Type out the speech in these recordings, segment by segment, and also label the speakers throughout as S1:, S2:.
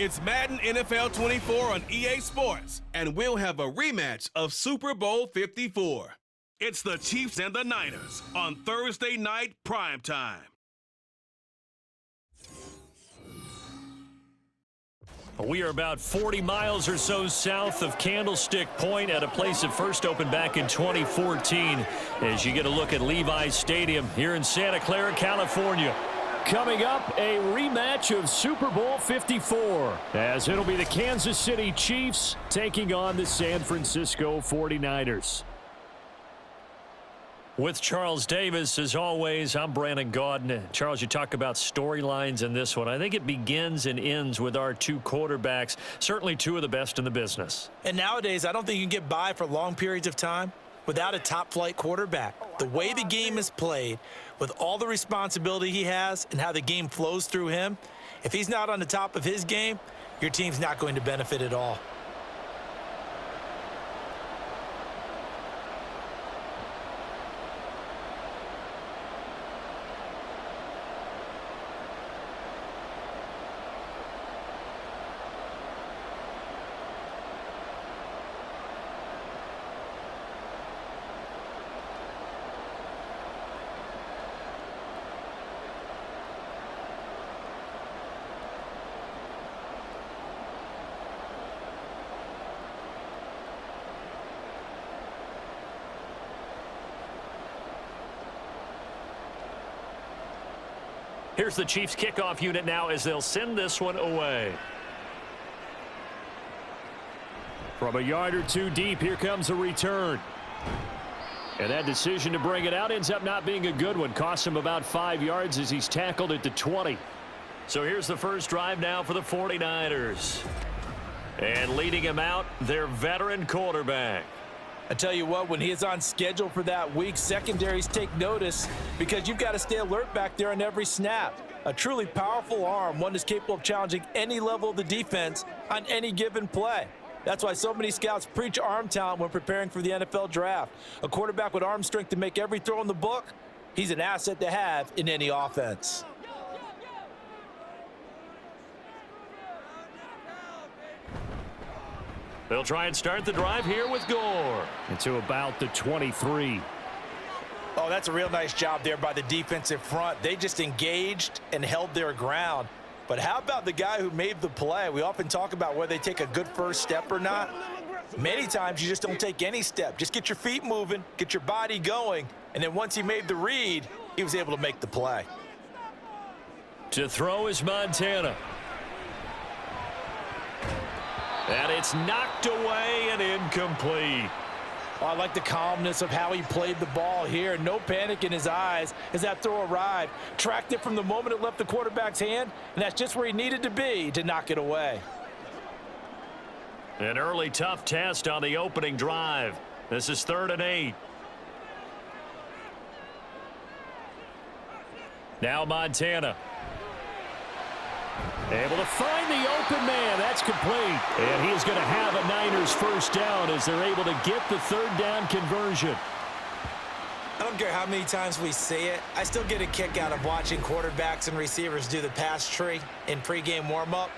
S1: It's Madden NFL 24 on EA Sports, and we'll have a rematch of Super Bowl 54. It's the Chiefs and the Niners on Thursday night primetime.
S2: We are about 40 miles or so south of Candlestick Point at a place that first opened back in 2014 as you get a look at Levi's Stadium here in Santa Clara, California. Coming up, a rematch of Super Bowl 54 as it'll be the Kansas City Chiefs taking on the San Francisco 49ers. With Charles Davis, as always, I'm Brandon Gaudin. Charles, you talk about storylines in this one. I think it begins and ends with our two quarterbacks, certainly two of the best in the business.
S3: And nowadays, I don't think you can get by for long periods of time without a top-flight quarterback. The way the game is played, with all the responsibility he has and how the game flows through him, if he's not on the top of his game, your team's not going to benefit at all.
S2: Here's the Chiefs kickoff unit now as they'll send this one away. From a yard or two deep, here comes a return. And that decision to bring it out ends up not being a good one. Costs him about 5 yards as he's tackled at the 20. So here's the first drive now for the 49ers. And leading him out, their veteran quarterback.
S3: I tell you what, when he is on schedule for that week, secondaries take notice because you've got to stay alert back there on every snap. A truly powerful arm, one that's capable of challenging any level of the defense on any given play. That's why so many scouts preach arm talent when preparing for the NFL draft. A quarterback with arm strength to make every throw in the book, he's an asset to have in any offense.
S2: They'll try and start the drive here with Gore. Into about the 23.
S3: Oh, that's a real nice job there by the defensive front. They just engaged and held their ground. But how about the guy who made the play? We often talk about whether they take a good first step or not. Many times you just don't take any step. Just get your feet moving, get your body going, and then once he made the read, he was able to make the play.
S2: To throw is Montana. And it's knocked away and incomplete.
S3: Oh, I like the calmness of how he played the ball here. No panic in his eyes as that throw arrived. Tracked it from the moment it left the quarterback's hand, and that's just where he needed to be to knock it away.
S2: An early tough test on the opening drive. This is 3rd and 8. Now Montana. Able to find the open man. That's complete. And he's going to have a Niners first down as they're able to get the 3rd down conversion.
S3: I don't care how many times we say it. I still get a kick out of watching quarterbacks and receivers do the pass tree in pregame warm-up.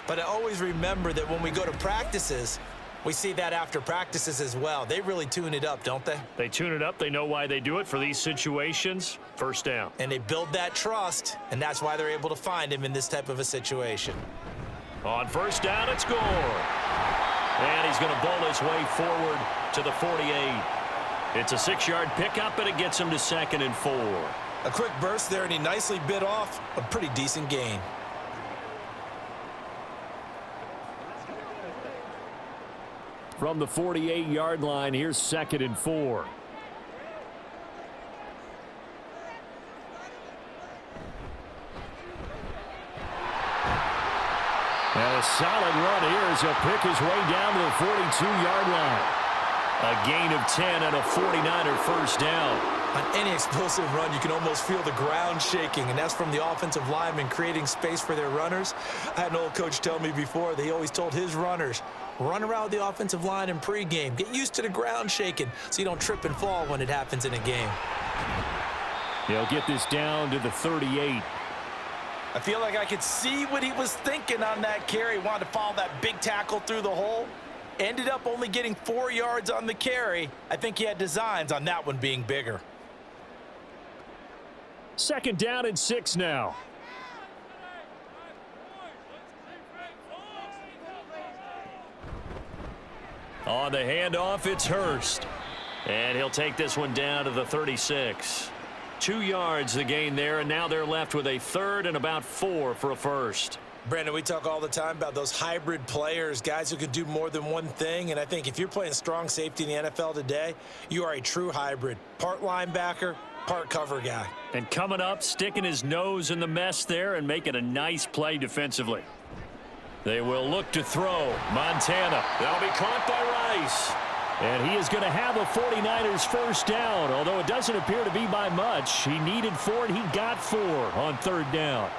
S3: But I always remember that when we go to practices, we see that after practices as well. They really tune it up, don't they?
S2: They tune it up. They know why they do it for these situations. First down.
S3: And they build that trust, and that's why they're able to find him in this type of a situation.
S2: On first down, it's Gore. And he's going to bowl his way forward to the 48. It's a 6-yard pickup, and it gets him to 2nd and 4.
S3: A quick burst there, and he nicely bit off a pretty decent gain.
S2: From the 48-yard line, here's 2nd and 4. And a solid run here as he'll pick his way down to the 42-yard line. A gain of 10 and a 49er first down.
S3: On any explosive run, you can almost feel the ground shaking, and that's from the offensive linemen creating space for their runners. I had an old coach tell me before that he always told his runners, run around the offensive line in pregame. Get used to the ground shaking so you don't trip and fall when it happens in a game.
S2: They'll get this down to the 38.
S3: I feel like I could see what he was thinking on that carry. Wanted to follow that big tackle through the hole. Ended up only getting 4 yards on the carry. I think he had designs on that one being bigger.
S2: 2nd down and 6 now. On the handoff, it's Hurst. And he'll take this one down to the 36. 2 yards the gain there, and now they're left with a 3rd and about 4 for a first.
S3: Brandon, we talk all the time about those hybrid players, guys who could do more than one thing, and I think if you're playing strong safety in the NFL today, you are a true hybrid. Part linebacker, part cover guy.
S2: And coming up, sticking his nose in the mess there and making a nice play defensively. They will look to throw. Montana. That'll be caught by Rice. And he is going to have a 49ers first down, although it doesn't appear to be by much. He needed 4, and he got 4 on 3rd down.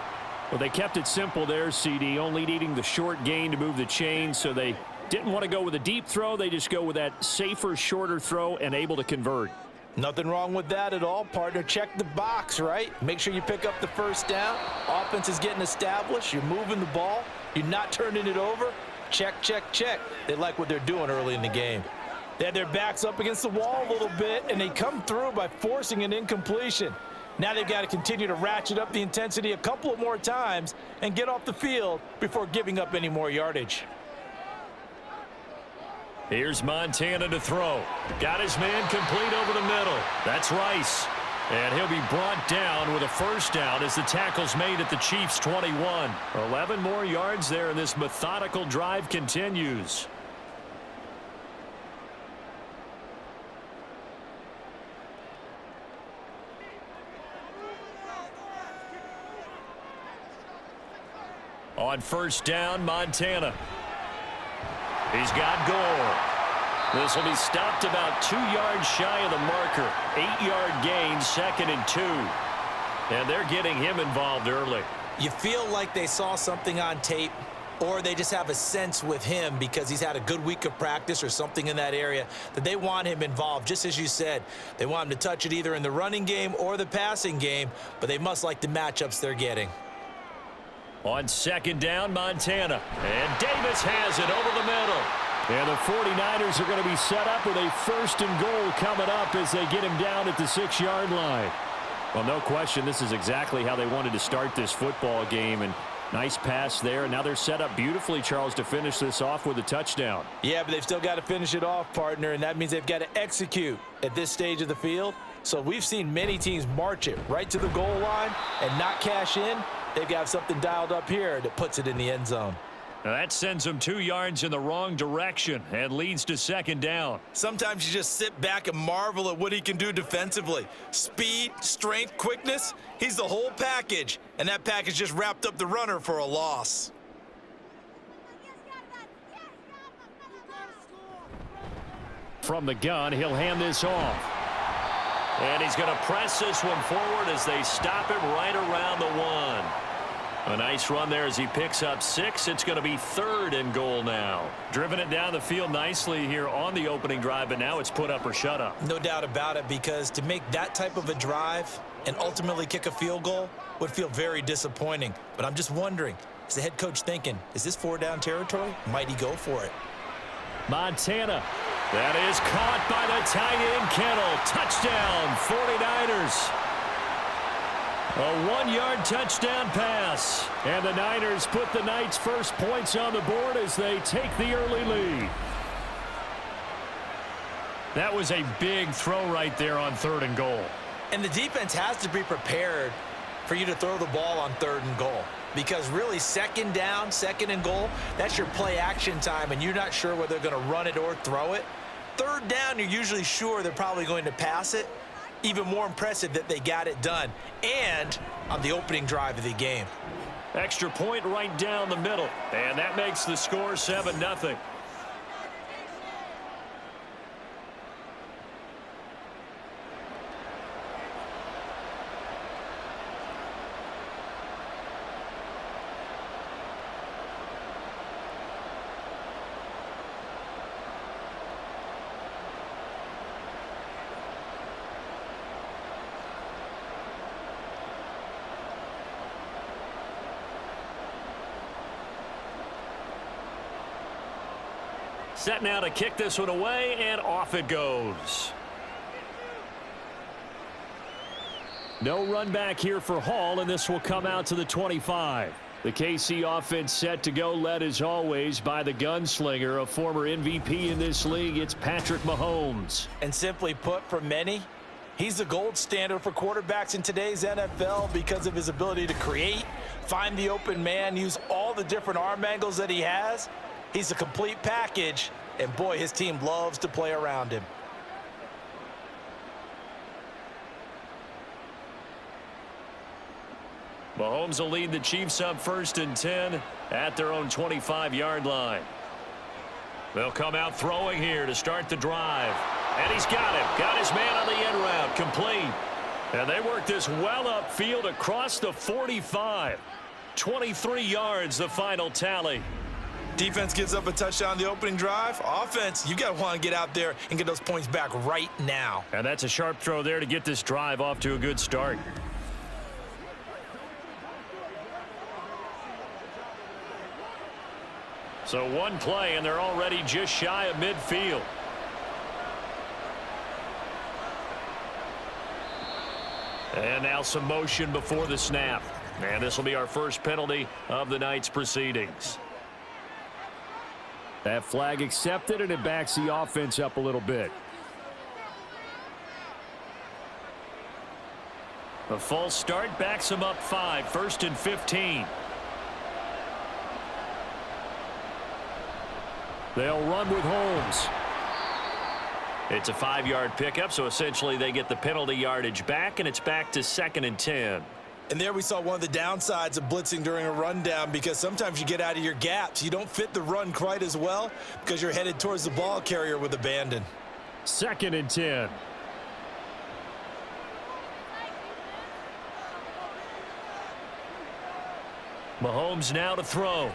S2: Well, they kept it simple there, CD, only needing the short gain to move the chain, so they didn't want to go with a deep throw. They just go with that safer, shorter throw and able to convert.
S3: Nothing wrong with that at all, partner. Check the box, right? Make sure you pick up the first down. Offense is getting established. You're moving the ball. You're not turning it over. Check, check, check. They like what they're doing early in the game. They had their backs up against the wall a little bit, and they come through by forcing an incompletion. Now they've got to continue to ratchet up the intensity a couple of more times and get off the field before giving up any more yardage.
S2: Here's Montana to throw. Got his man complete over the middle. That's Rice. And he'll be brought down with a first down as the tackle's made at the Chiefs' 21. 11 more yards there, and this methodical drive continues. On first down, Montana. He's got Gore. This will be stopped about 2 yards shy of the marker. 8-yard gain, 2nd and 2. And they're getting him involved early.
S3: You feel like they saw something on tape, or they just have a sense with him because he's had a good week of practice or something in that area that they want him involved. Just as you said, they want him to touch it either in the running game or the passing game, but they must like the matchups they're getting.
S2: On 2nd down, Montana. And Davis has it over the middle. And the 49ers are going to be set up with a 1st and goal coming up as they get him down at the 6-yard line. Well, no question, this is exactly how they wanted to start this football game. And nice pass there. And now they're set up beautifully, Charles, to finish this off with a touchdown.
S3: Yeah, but they've still got to finish it off, partner, and that means they've got to execute at this stage of the field. So we've seen many teams march it right to the goal line and not cash in. They've got something dialed up here that puts it in the end zone.
S2: Now that sends them 2 yards in the wrong direction and leads to 2nd down.
S3: Sometimes you just sit back and marvel at what he can do defensively. Speed, strength, quickness, he's the whole package. And that package just wrapped up the runner for a loss.
S2: From the gun, he'll hand this off. And he's going to press this one forward as they stop him right around the 1. A nice run there as he picks up 6. It's going to be 3rd and goal now. Driven it down the field nicely here on the opening drive, but now it's put up or shut up.
S3: No doubt about it, because to make that type of a drive and ultimately kick a field goal would feel very disappointing. But I'm just wondering, is the head coach thinking, is this 4-down territory? Might he go for it?
S2: Montana. That is caught by the tight end, Kittle. Touchdown, 49ers. A 1-yard touchdown pass. And the Niners put the Knights' first points on the board as they take the early lead. That was a big throw right there on 3rd and goal.
S3: And the defense has to be prepared for you to throw the ball on 3rd and goal. Because really, 2nd down, 2nd and goal, that's your play action time, and you're not sure whether they're going to run it or throw it. 3rd down, you're usually sure they're probably going to pass it. Even more impressive that they got it done, and on the opening drive of the game.
S2: Extra point right down the middle, and that makes the score 7-0. Set now to kick this one away, and off it goes. No run back here for Hall, and this will come out to the 25. The KC offense set to go, led as always by the gunslinger, a former MVP in this league. It's Patrick Mahomes.
S3: And simply put, for many, he's the gold standard for quarterbacks in today's NFL because of his ability to create, find the open man, use all the different arm angles that he has. He's a complete package, and boy, his team loves to play around him.
S2: Mahomes will lead the Chiefs up 1st and 10 at their own 25-yard line. They'll come out throwing here to start the drive. And he's got him. Got his man on the end route. Complete. And they work this well upfield across the 45. 23 yards, the final tally.
S3: Defense gives up a touchdown on the opening drive. Offense, you got to want to get out there and get those points back right now.
S2: And that's a sharp throw there to get this drive off to a good start. So one play, and they're already just shy of midfield. And now some motion before the snap. And this will be our first penalty of the night's proceedings. That flag accepted, and it backs the offense up a little bit. A false start backs them up 5, 1st and 15. They'll run with Holmes. It's a 5-yard pickup, so essentially they get the penalty yardage back, and it's back to 2nd and 10.
S3: And there we saw one of the downsides of blitzing during a rundown, because sometimes you get out of your gaps. You don't fit the run quite as well because you're headed towards the ball carrier with abandon.
S2: 2nd and 10. Mahomes now to throw.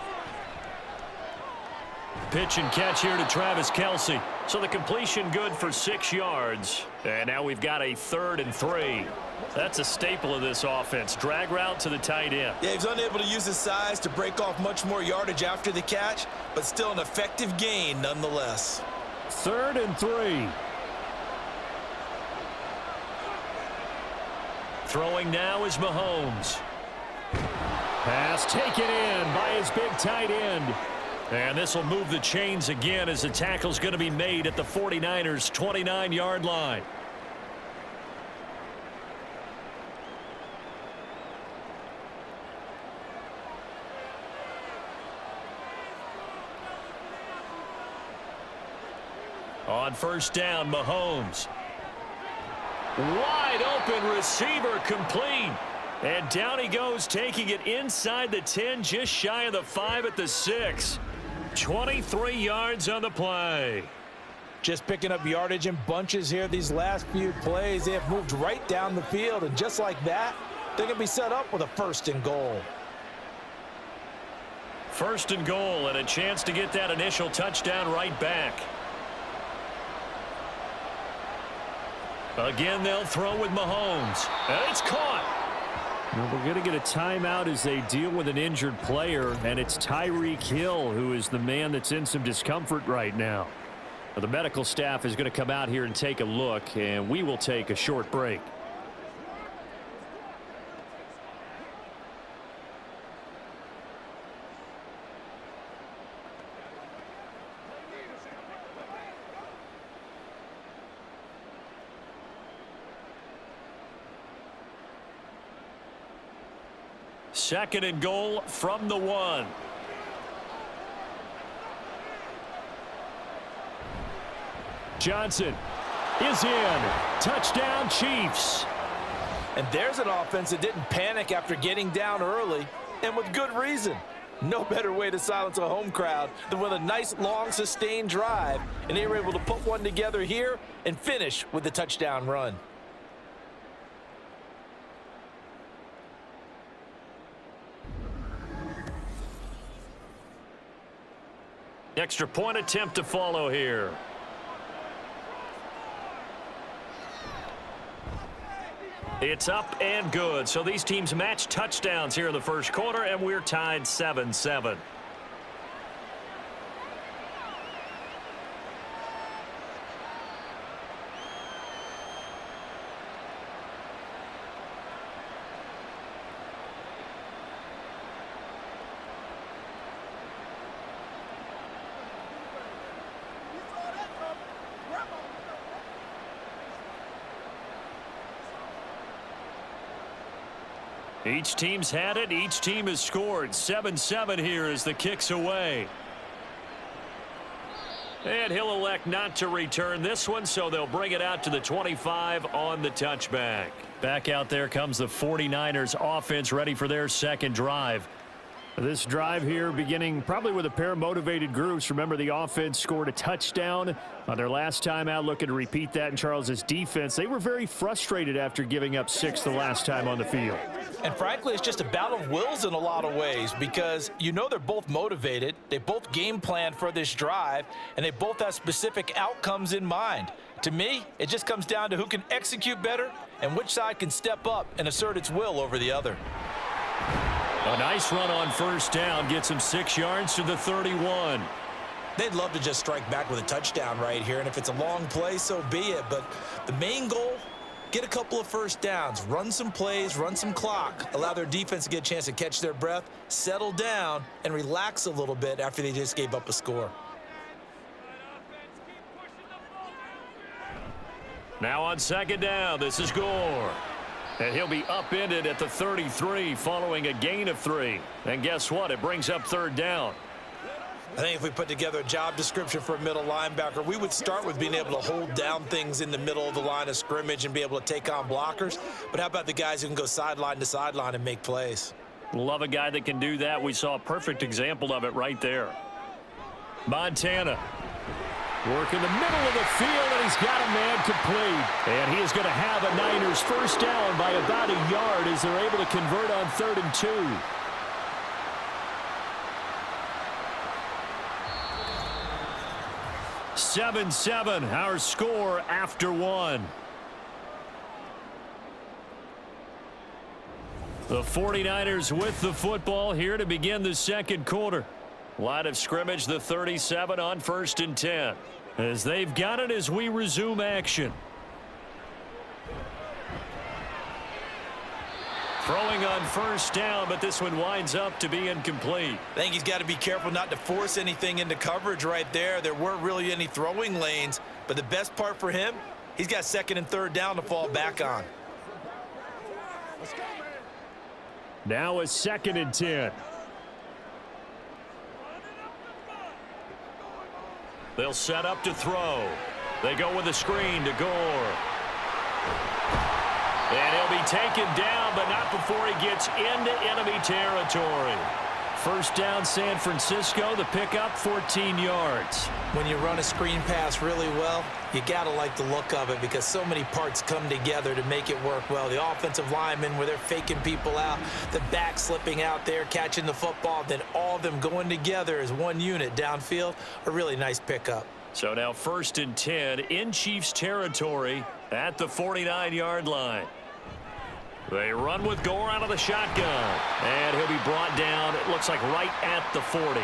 S2: Pitch and catch here to Travis Kelce. So the completion good for 6 yards. And now we've got a 3rd and 3. That's a staple of this offense. Drag route to the tight end.
S3: Yeah, he's unable to use his size to break off much more yardage after the catch, but still an effective gain nonetheless.
S2: 3rd and 3. Throwing now is Mahomes. Pass taken in by his big tight end. And this will move the chains again as the tackle's going to be made at the 49ers' 29-yard line. On 1st down, Mahomes. Wide open receiver, complete. And down he goes, taking it inside the 10, just shy of the 5 at the 6. 23 yards on the play.
S3: Just picking up yardage in bunches here these last few plays. They have moved right down the field, and just like that, they're going to be set up with a 1st and goal.
S2: 1st and goal, and a chance to get that initial touchdown right back. Again, they'll throw with Mahomes. And it's caught. Well, we're going to get a timeout as they deal with an injured player, and it's Tyreek Hill who is the man that's in some discomfort right now. Well, the medical staff is going to come out here and take a look, and we will take a short break. Second and goal from the 1. Johnson is in. Touchdown, Chiefs.
S3: And there's an offense that didn't panic after getting down early, and with good reason. No better way to silence a home crowd than with a nice, long, sustained drive. And they were able to put one together here and finish with the touchdown run.
S2: Extra point attempt to follow here. It's up and good. So these teams match touchdowns here in the first quarter, and we're tied 7-7. Each team's had it. Each team has scored. 7-7 here as the kick's away. And he'll elect not to return this one, so they'll bring it out to the 25 on the touchback. Back out there comes the 49ers offense, ready for their second drive. This drive here beginning probably with a pair of motivated groups. Remember, the offense scored a touchdown on their last time out, looking to repeat that in Charles's defense. They were very frustrated after giving up 6 the last time on the field.
S3: And frankly, it's just a battle of wills in a lot of ways because you know they're both motivated. They both game planned for this drive, and they both have specific outcomes in mind. To me, it just comes down to who can execute better and which side can step up and assert its will over the other.
S2: A nice run on first down gets him 6 yards to the 31.
S3: They'd love to just strike back with a touchdown right here, and if it's a long play, so be it. But the main goal, get a couple of first downs, run some plays, run some clock, allow their defense to get a chance to catch their breath, settle down, and relax a little bit after they just gave up a score.
S2: Now on second down, this is Gore. And he'll be upended at the 33 following a gain of 3. And guess what? It brings up third down.
S3: I think if we put together a job description for a middle linebacker, we would start with being able to hold down things in the middle of the line of scrimmage and be able to take on blockers. But how about the guys who can go sideline to sideline and make plays?
S2: Love a guy that can do that. We saw a perfect example of it right there. Montana. Work in the middle of the field, and he's got a man complete. And he is going to have a Niners first down by about a yard as they're able to convert on 3rd and 2. (7-7) our score after 1. The 49ers with the football here to begin the second quarter. Line of scrimmage, the 37 on 1st and 10. As they've got it as we resume action. Throwing on first down, but this one winds up to be incomplete.
S3: I think he's got to be careful not to force anything into coverage right there. There weren't really any throwing lanes, but the best part for him, he's got 2nd and 3rd down to fall back on.
S2: Now a 2nd and 10. They'll set up to throw. They go with a screen to Gore. And he'll be taken down, but not before he gets into enemy territory. First down, San Francisco. The pickup, 14 yards.
S3: When you run a screen pass really well, you got to like the look of it because so many parts come together to make it work well. The offensive linemen, where they're faking people out, the back slipping out there, catching the football, then all of them going together as one unit downfield. A really nice pickup.
S2: So now 1st and 10 in Chiefs territory at the 49-yard line. They run with Gore out of the shotgun. And he'll be brought down, it looks like right at the 40.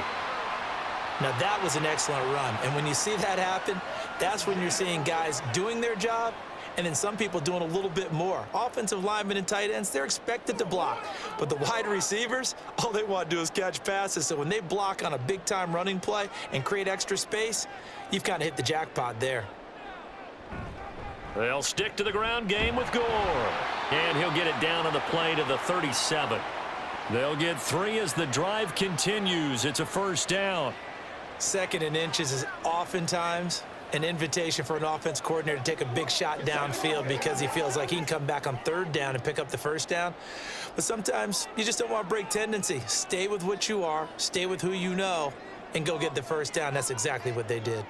S3: Now that was an excellent run. And when you see that happen, that's when you're seeing guys doing their job and then some people doing a little bit more. Offensive linemen and tight ends, they're expected to block. But the wide receivers, all they want to do is catch passes. So when they block on a big-time running play and create extra space, you've kind of hit the jackpot there.
S2: They'll stick to the ground game with Gore. And he'll get it down on the play to the 37. They'll get 3 as the drive continues. It's a first down.
S3: 2nd and inches is oftentimes an invitation for an offense coordinator to take a big shot downfield because he feels like he can come back on 3rd down and pick up the first down. But sometimes you just don't want to break tendency. Stay with what you are, stay with who you know, and go get the first down. That's exactly what they did.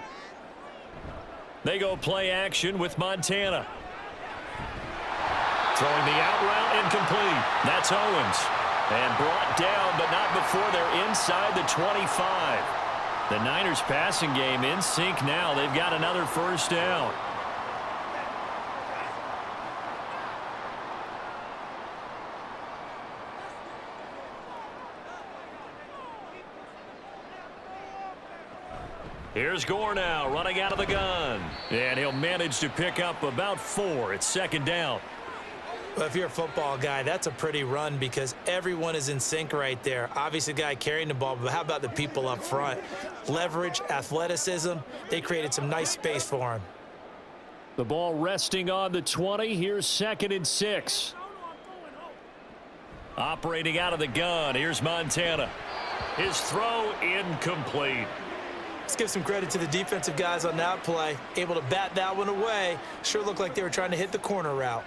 S2: They go play action with Montana. Throwing the out route incomplete. That's Owens. And brought down, but not before they're inside the 25. The Niners passing game in sync now. They've got another first down. Here's Gore now running out of the gun. And he'll manage to pick up about 4. It's 2nd down.
S3: Well, if you're a football guy, that's a pretty run because everyone is in sync right there. Obviously, the guy carrying the ball, but how about the people up front? Leverage, athleticism, they created some nice space for him.
S2: The ball resting on the 20. Here's 2nd and 6. Operating out of the gun, here's Montana. His throw incomplete.
S3: Let's give some credit to the defensive guys on that play. Able to bat that one away. Sure looked like they were trying to hit the corner route.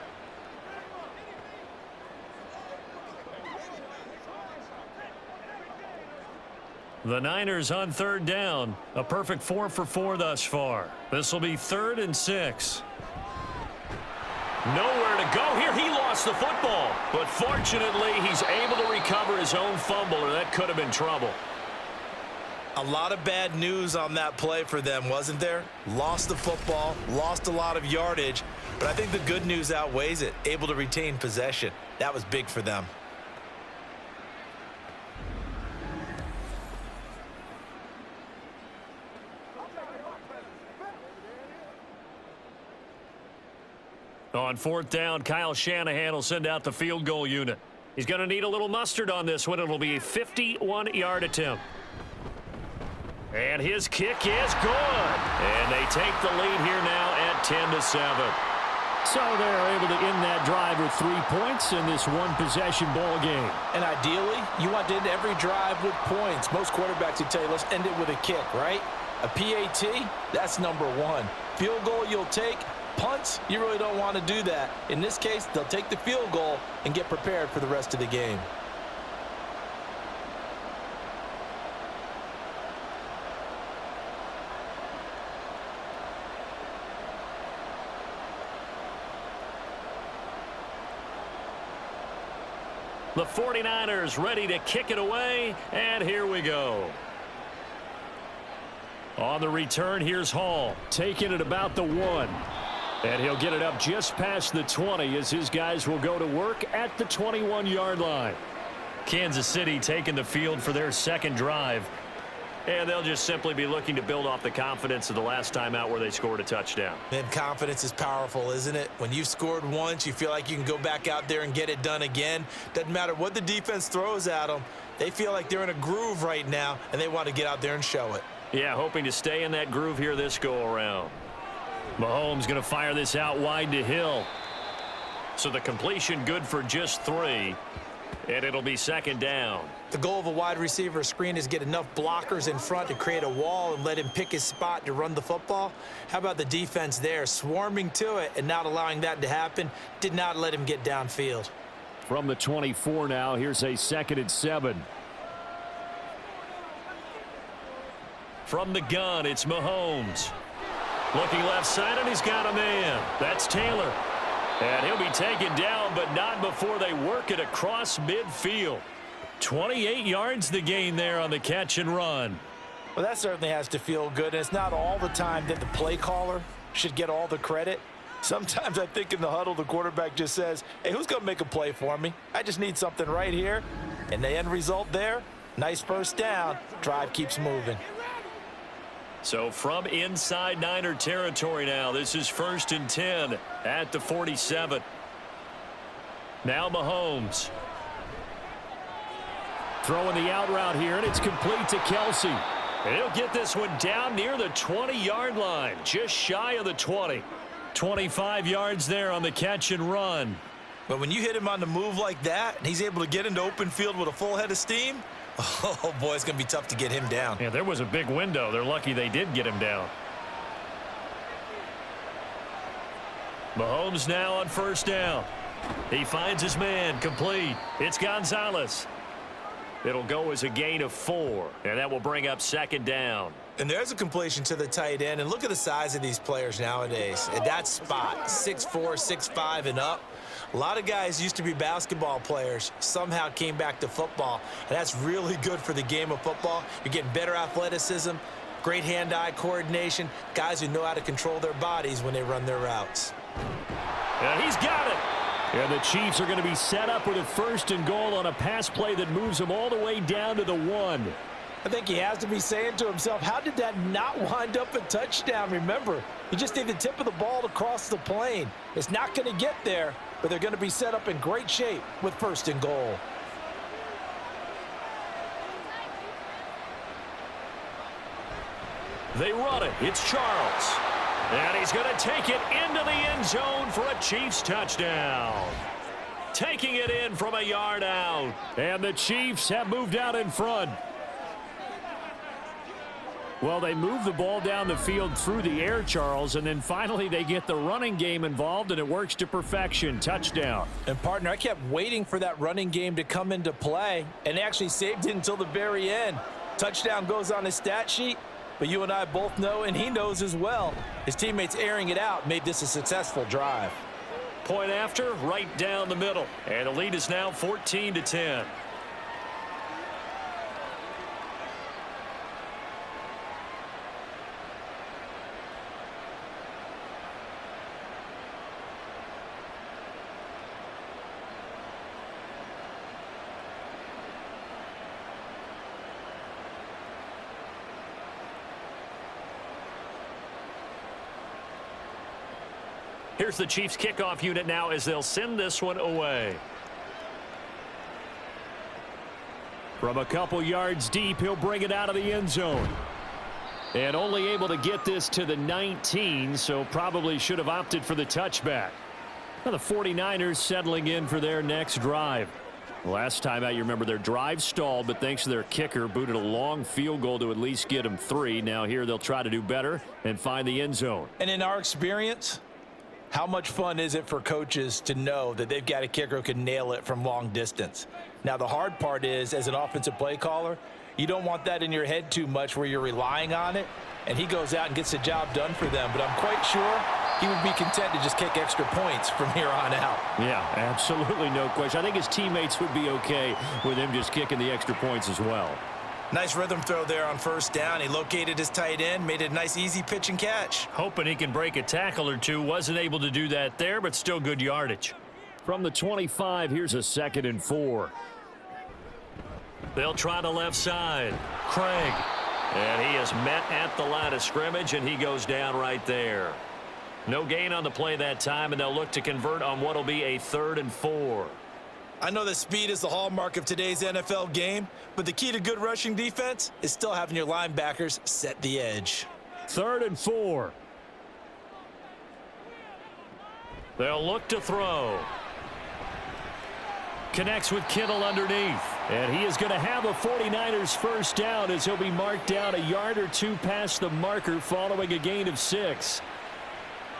S2: The Niners on third down. A perfect 4 for 4 thus far. This will be 3rd and 6. Nowhere to go here. He lost the football. But fortunately, he's able to recover his own fumble, or that could have been trouble.
S3: A lot of bad news on that play for them, wasn't there? Lost the football, lost a lot of yardage, but I think the good news outweighs it. Able to retain possession. That was big for them.
S2: On 4th down, Kyle Shanahan will send out the field goal unit. He's going to need a little mustard on this one. It'll be a 51-yard attempt. And his kick is good. And they take the lead here now at 10-7. So they're able to end that drive with 3 points in this one-possession ball game.
S3: And ideally, you want to end every drive with points. Most quarterbacks would tell you, let's end it with a kick, right? A PAT, that's number 1. Field goal you'll take. Punts, you really don't want to do that. In this case, they'll take the field goal and get prepared for the rest of the game.
S2: The 49ers ready to kick it away, and here we go. On the return, here's Hall, taking it about the 1. And he'll get it up just past the 20 as his guys will go to work at the 21-yard line. Kansas City taking the field for their second drive. And they'll just simply be looking to build off the confidence of the last time out where they scored a touchdown.
S3: Man, confidence is powerful, isn't it? When you've scored once, you feel like you can go back out there and get it done again. Doesn't matter what the defense throws at them. They feel like they're in a groove right now, and they want to get out there and show it.
S2: Yeah, hoping to stay in that groove here this go-around. Mahomes going to fire this out wide to Hill. So the completion good for just 3. And it'll be 2nd down.
S3: The goal of a wide receiver screen is get enough blockers in front to create a wall and let him pick his spot to run the football. How about the defense there, swarming to it and not allowing that to happen? Did not let him get downfield.
S2: From the 24 now, here's a 2nd and 7. From the gun, it's Mahomes. Looking left side, and he's got a man. That's Taylor. And he'll be taken down, but not before they work it across midfield. 28 yards the gain there on the catch and run.
S3: Well, that certainly has to feel good. And it's not all the time that the play caller should get all the credit. Sometimes I think in the huddle, the quarterback just says, hey, who's going to make a play for me? I just need something right here. And the end result there, nice first down. Drive keeps moving.
S2: So from inside Niner territory now, this is 1st and 10 at the 47. Now Mahomes. Throwing the out route here, and it's complete to Kelsey. And he'll get this one down near the 20-yard line, just shy of the 20. 25 yards there on the catch and run.
S3: But when you hit him on the move like that, and he's able to get into open field with a full head of steam, oh, boy, it's going to be tough to get him down.
S2: Yeah, there was a big window. They're lucky they did get him down. Mahomes now on 1st down. He finds his man, complete. It's Gonzalez. It'll go as a gain of 4, and that will bring up 2nd down.
S3: And there's a completion to the tight end, and look at the size of these players nowadays. At that spot, 6'4", 6'5", and up. A lot of guys used to be basketball players, somehow came back to football, and that's really good for the game of football. You're getting better athleticism, great hand-eye coordination, guys who know how to control their bodies when they run their routes.
S2: And he's got it. And the Chiefs are going to be set up with a 1st and goal on a pass play that moves them all the way down to the 1.
S3: I think he has to be saying to himself, how did that not wind up a touchdown? Remember, you just need the tip of the ball to cross the plane. It's not going to get there, but they're going to be set up in great shape with 1st and goal.
S2: They run it. It's Charles. And he's going to take it into the end zone for a Chiefs touchdown. taking it in from a yard out. And the Chiefs have moved out in front. Well, they move the ball down the field through the air, Charles, and then finally they get the running game involved, and it works to perfection. Touchdown.
S3: And, partner, I kept waiting for that running game to come into play, and actually saved it until the very end. Touchdown goes on his stat sheet, but you and I both know, and he knows as well, his teammates airing it out made this a successful drive.
S2: Point after, right down the middle, and the lead is now 14-10. Here's the Chiefs kickoff unit now as they'll send this one away. From a couple yards deep, he'll bring it out of the end zone. And only able to get this to the 19, so probably should have opted for the touchback. Now the 49ers settling in for their next drive. Last time out, you remember their drive stalled, but thanks to their kicker, booted a long field goal to at least get them 3. Now here they'll try to do better and find the end zone.
S3: And in our experience, how much fun is it for coaches to know that they've got a kicker who can nail it from long distance? Now, the hard part is, as an offensive play caller, you don't want that in your head too much where you're relying on it, and he goes out and gets the job done for them. But I'm quite sure he would be content to just kick extra points from here on out.
S2: Yeah, absolutely no question. I think his teammates would be okay with him just kicking the extra points as well.
S3: Nice rhythm throw there on first down. He located his tight end, made it a nice easy pitch and catch.
S2: Hoping he can break a tackle or two. Wasn't able to do that there, but still good yardage. From the 25, here's a 2nd and 4. They'll try the left side. Craig. And he is met at the line of scrimmage, and he goes down right there. No gain on the play that time, and they'll look to convert on what will be a 3rd and 4.
S3: I know that speed is the hallmark of today's NFL game, but the key to good rushing defense is still having your linebackers set the edge.
S2: 3rd and 4. They'll look to throw. Connects with Kittle underneath. And he is going to have a 49ers first down as he'll be marked down a yard or two past the marker following a gain of 6.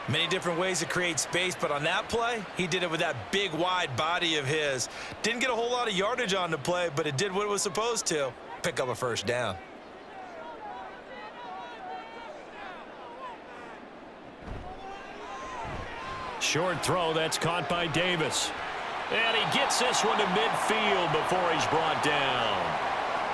S3: Many different ways to create space, but on that play, he did it with that big, wide body of his. Didn't get a whole lot of yardage on the play, but it did what it was supposed to. Pick up a first down.
S2: Short throw, that's caught by Davis. And he gets this one to midfield before he's brought down.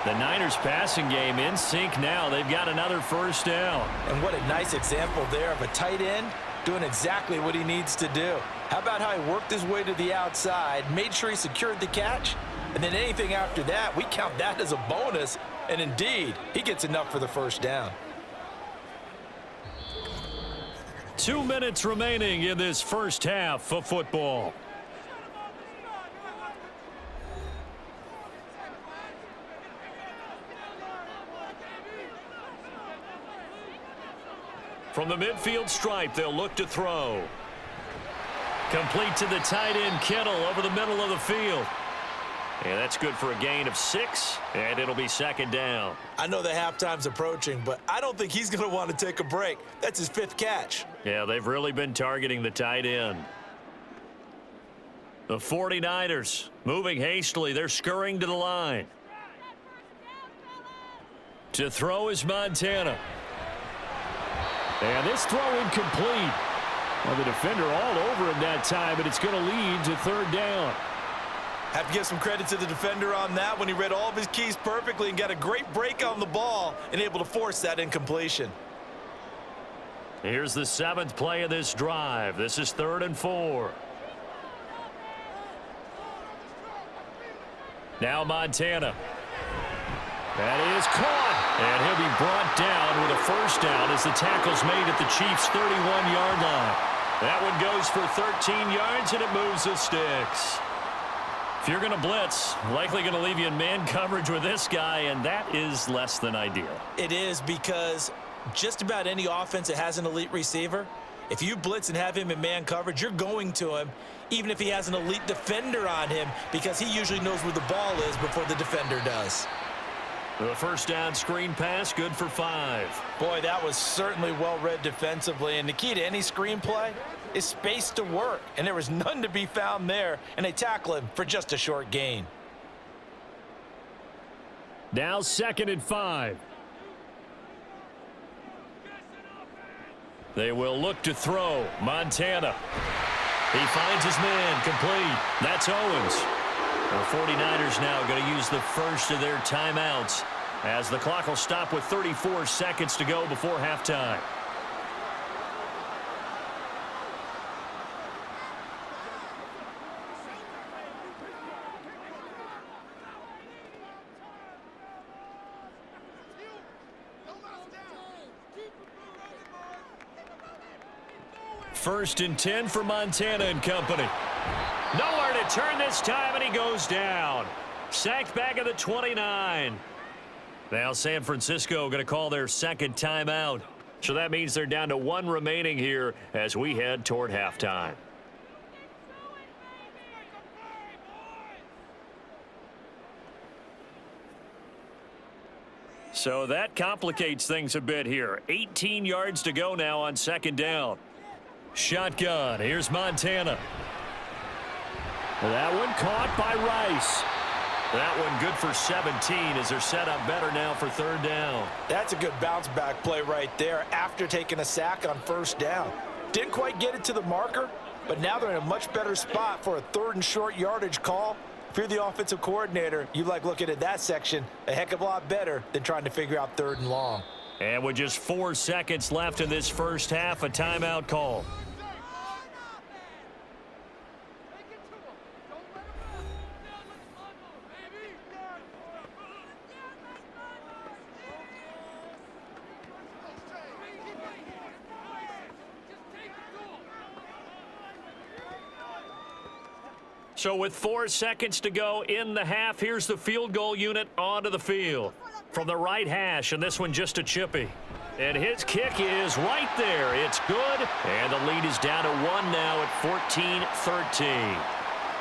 S2: The Niners passing game in sync now. They've got another first down.
S3: And what a nice example there of a tight end doing exactly what he needs to do. How about how he worked his way to the outside, made sure he secured the catch, and then anything after that, we count that as a bonus. And indeed, he gets enough for the first down.
S2: 2 minutes remaining in this first half of football. From the midfield stripe, they'll look to throw. Complete to the tight end, Kittle, over the middle of the field. And that's good for a gain of 6, and it'll be 2nd down.
S3: I know the halftime's approaching, but I don't think he's going to want to take a break. That's his 5th catch.
S2: Yeah, they've really been targeting the tight end. The 49ers moving hastily. They're scurrying to the line. To throw is Montana. And this throw incomplete. Well, the defender all over him that time, but it's going to lead to 3rd down.
S3: Have to give some credit to the defender on that when he read all of his keys perfectly and got a great break on the ball and able to force that incompletion.
S2: Here's the 7th play of this drive. This is 3rd and 4. Now Montana. That is caught. And he'll be brought down with a first down as the tackle's made at the Chiefs' 31-yard line. That one goes for 13 yards, and it moves the sticks. If you're going to blitz, likely going to leave you in man coverage with this guy, and that is less than ideal.
S3: It is, because just about any offense that has an elite receiver, If you blitz and have him in man coverage, you're going to him, even if he has an elite defender on him, because he usually knows where the ball is before the defender does.
S2: The first down screen pass, good for 5.
S3: Boy, that was certainly well-read defensively, and the key to any screen play is space to work, and there was none to be found there, and they tackle him for just a short gain.
S2: Now 2nd and 5. They will look to throw. Montana. He finds his man, complete. That's Owens. The 49ers now going to use the first of their timeouts as the clock will stop with 34 seconds to go before halftime. First and 10 for Montana and company. Nowhere to turn this time, and he goes down. Sacked back at the 29. Now San Francisco going to call their second timeout. So that means they're down to 1 remaining here as we head toward halftime. So that complicates things a bit here. 18 yards to go now on 2nd down. Shotgun. Here's Montana. That one caught by Rice. That one good for 17 as they're set up better now for 3rd down.
S3: That's a good bounce back play right there after taking a sack on 1st down. Didn't quite get it to the marker, but now they're in a much better spot for a 3rd and short yardage call. If you're the offensive coordinator, you like looking at that section a heck of a lot better than trying to figure out 3rd and long.
S2: And with just 4 seconds left in this first half, a timeout call. So with 4 seconds to go in the half, here's the field goal unit onto the field. From the right hash, and this one just a chippy. And his kick is right there. It's good, and the lead is down to 1 now at 14-13.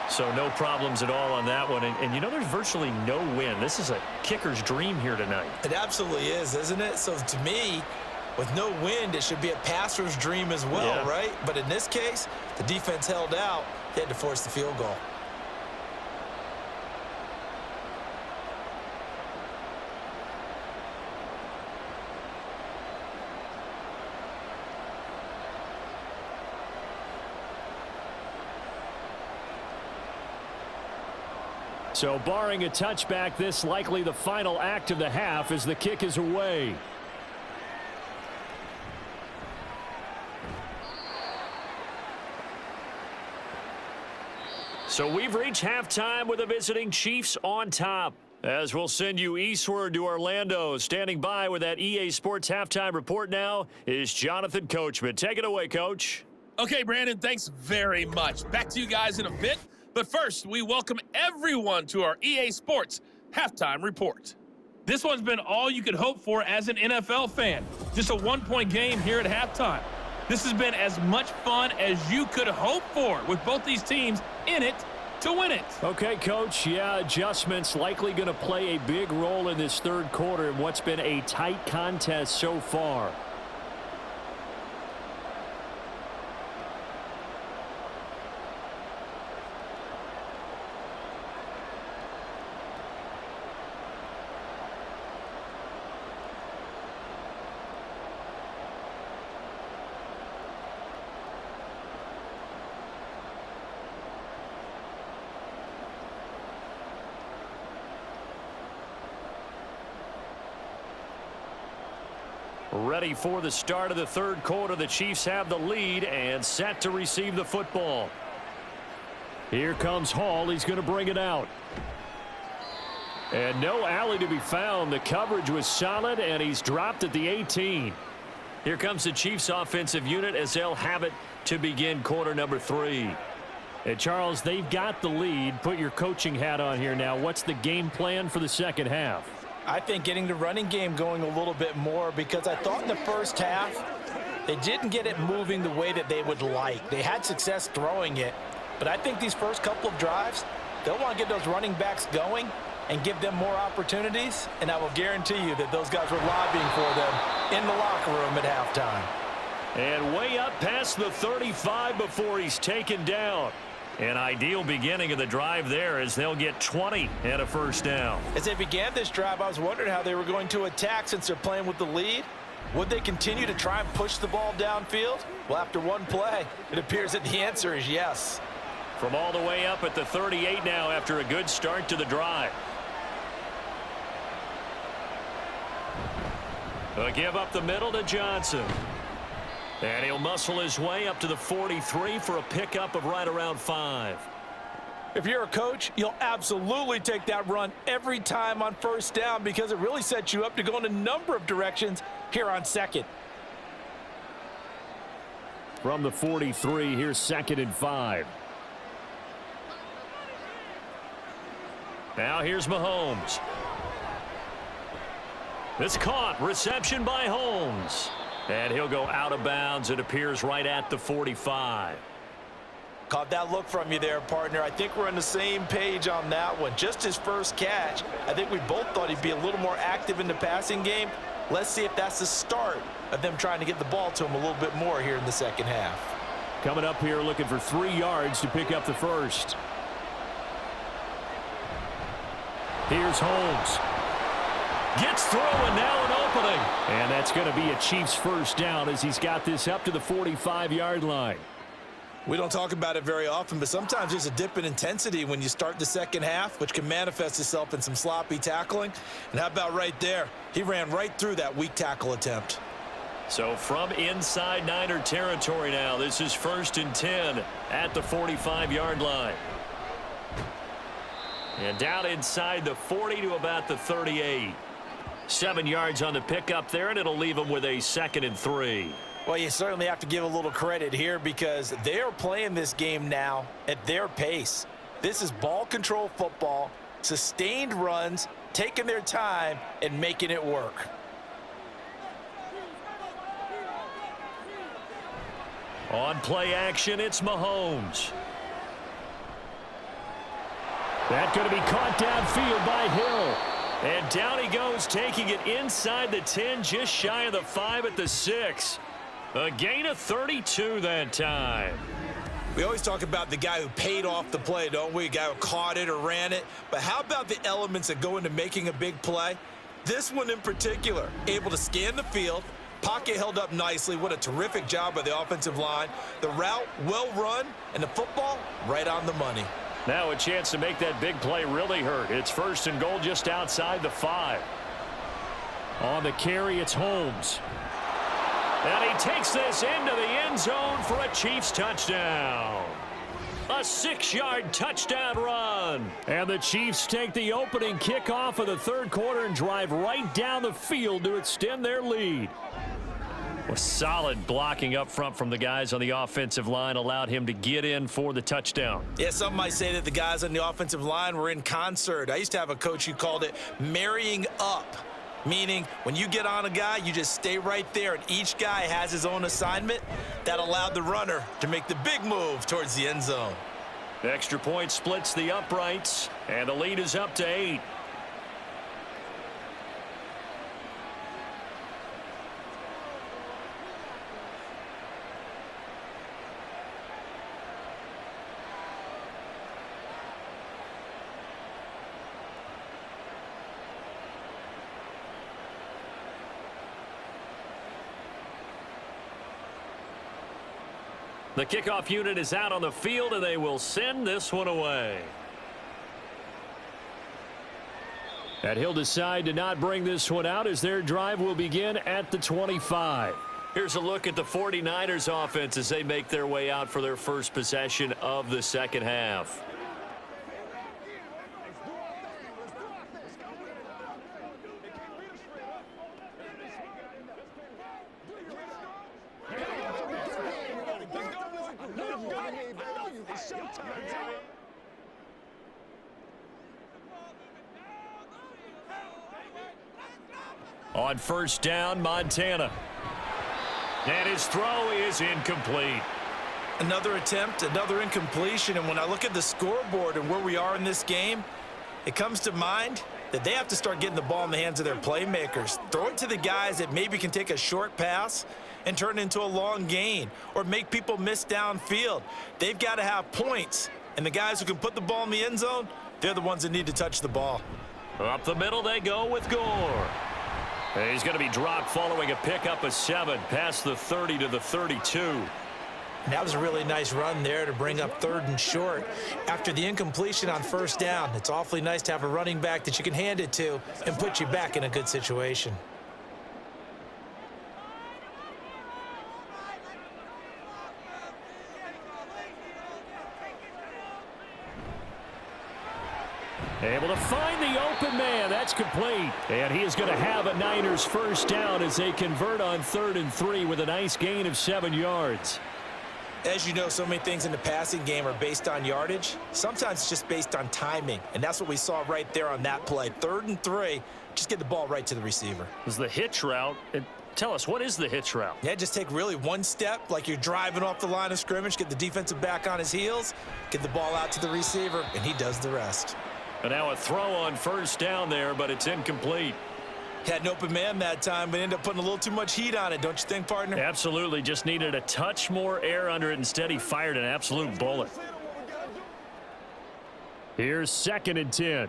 S2: So no problems at all on that one. And you know, there's virtually no wind. This is a kicker's dream here tonight.
S3: It absolutely is, isn't it? So to me, with no wind, it should be a passer's dream as well, right? But in this case, the defense held out. They had to force the field goal.
S2: So barring a touchback, this likely the final act of the half as the kick is away. So we've reached halftime with the visiting Chiefs on top. As we'll send you eastward to Orlando. Standing by with that EA Sports halftime report now is Jonathan Coachman. Take it away, Coach.
S4: Okay, Brandon, thanks very much. Back to you guys in a bit. But first, we welcome everyone to our EA Sports halftime report. This one's been all you could hope for as an NFL fan. Just a one-point game here at halftime. This has been as much fun as you could hope for with both these teams in it to win it.
S2: Okay, Coach. Yeah, adjustments likely going to play a big role in this 3rd quarter in what's been a tight contest so far. Ready for the start of the 3rd quarter. The Chiefs have the lead and set to receive the football. Here comes Hall. He's going to bring it out. And no alley to be found. The coverage was solid, and he's dropped at the 18. Here comes the Chiefs offensive unit as they'll have it to begin quarter number 3. And Charles, they've got the lead. Put your coaching hat on here now. What's the game plan for the second half?
S3: I think getting the running game going a little bit more, because I thought in the first half They didn't get it moving the way that they would like. They had success throwing it, but I think these first couple of drives, they'll want to get those running backs going and give them more opportunities, and I will guarantee you that those guys were lobbying for them in the locker room at halftime.
S2: And way up past the 35 before he's taken down. An ideal beginning of the drive there as they'll get 20 and a first down.
S3: As they began this drive, I was wondering how they were going to attack since they're playing with the lead. Would they continue to try and push the ball downfield? Well, after one play, it appears that the answer is yes.
S2: From all the way up at the 38 now after a good start to the drive. A give up the middle to Johnson. And he'll muscle his way up to the 43 for a pickup of right around 5.
S3: If you're a coach, you'll absolutely take that run every time on first down because it really sets you up to go in a number of directions here on second.
S2: From the 43, here's 2nd and 5. Now here's Mahomes. It's caught. Reception by Holmes. And he'll go out of bounds. It appears right at the 45.
S3: Caught that look from you there, partner. I think we're on the same page on that one. Just his first catch. I think we both thought he'd be a little more active in the passing game. Let's see if that's the start of them trying to get the ball to him a little bit more here in the second half.
S2: Coming up here looking for 3 yards to pick up the first. Here's Holmes. Gets through and now an opening. And that's going to be a Chiefs first down as he's got this up to the 45-yard line.
S3: We don't talk about it very often, but sometimes there's a dip in intensity when you start the second half, which can manifest itself in some sloppy tackling. And how about right there? He ran right through that weak tackle attempt.
S2: So from inside Niner territory now, this is 1st and 10 at the 45-yard line. And down inside the 40 to about the 38. 7 yards on the pickup there, and it'll leave him with a 2nd and 3.
S3: Well, you certainly have to give a little credit here because they are playing this game now at their pace. This is ball control football, sustained runs, taking their time and making it work.
S2: On play action, it's Mahomes. That's going to be caught downfield by Hill. And down he goes, taking it inside the 10, just shy of the 5 at the 6. A gain of 32 that time.
S3: We always talk about the guy who paid off the play, don't we? A guy who caught it or ran it. But how about the elements that go into making a big play? This one in particular, able to scan the field, pocket held up nicely. What a terrific job by the offensive line. The route well run, and the football right on the money.
S2: Now a chance to make that big play really hurt. It's 1st and goal just outside the 5. On the carry, it's Holmes. And he takes this into the end zone for a Chiefs touchdown. A 6-yard touchdown run. And the Chiefs take the opening kickoff of the 3rd quarter and drive right down the field to extend their lead. Well, solid blocking up front from the guys on the offensive line allowed him to get in for the touchdown.
S3: Yeah, some might say that the guys on the offensive line were in concert. I used to have a coach who called it marrying up, meaning when you get on a guy, you just stay right there, and each guy has his own assignment. That allowed the runner to make the big move towards the end zone.
S2: The extra point splits the uprights, and the lead is up to 8. The kickoff unit is out on the field, and they will send this one away. And he'll decide to not bring this one out as their drive will begin at the 25. Here's a look at the 49ers offense as they make their way out for their first possession of the second half. On first down, Montana. And his throw is incomplete.
S3: Another attempt, another incompletion, and when I look at the scoreboard and where we are in this game, it comes to mind that they have to start getting the ball in the hands of their playmakers. Throw it to the guys that maybe can take a short pass and turn it into a long gain or make people miss downfield. They've got to have points, and the guys who can put the ball in the end zone, they're the ones that need to touch the ball.
S2: Up the middle they go with Gore. He's going to be dropped following a pickup of 7 past the 30 to the 32.
S3: And that was a really nice run there to bring up 3rd and short. After the incompletion on 1st down, it's awfully nice to have a running back that you can hand it to and put you back in a good situation.
S2: Able to find the open man. That's complete. And he is going to have a Niners first down as they convert on 3rd and 3 with a nice gain of 7 yards.
S3: As you know, so many things in the passing game are based on yardage. Sometimes it's just based on timing, and that's what we saw right there on that play. 3rd and 3, just get the ball right to the receiver.
S2: This is the hitch route. Tell us, what is the hitch route?
S3: Yeah, just take really one step, like you're driving off the line of scrimmage, get the defensive back on his heels, get the ball out to the receiver, and he does the rest.
S2: And now a throw on 1st down there, but it's incomplete.
S3: Had an open man that time, but ended up putting a little too much heat on it, don't you think, partner?
S2: Absolutely. Just needed a touch more air under it. Instead, he fired an absolute bullet. Here's 2nd and 10.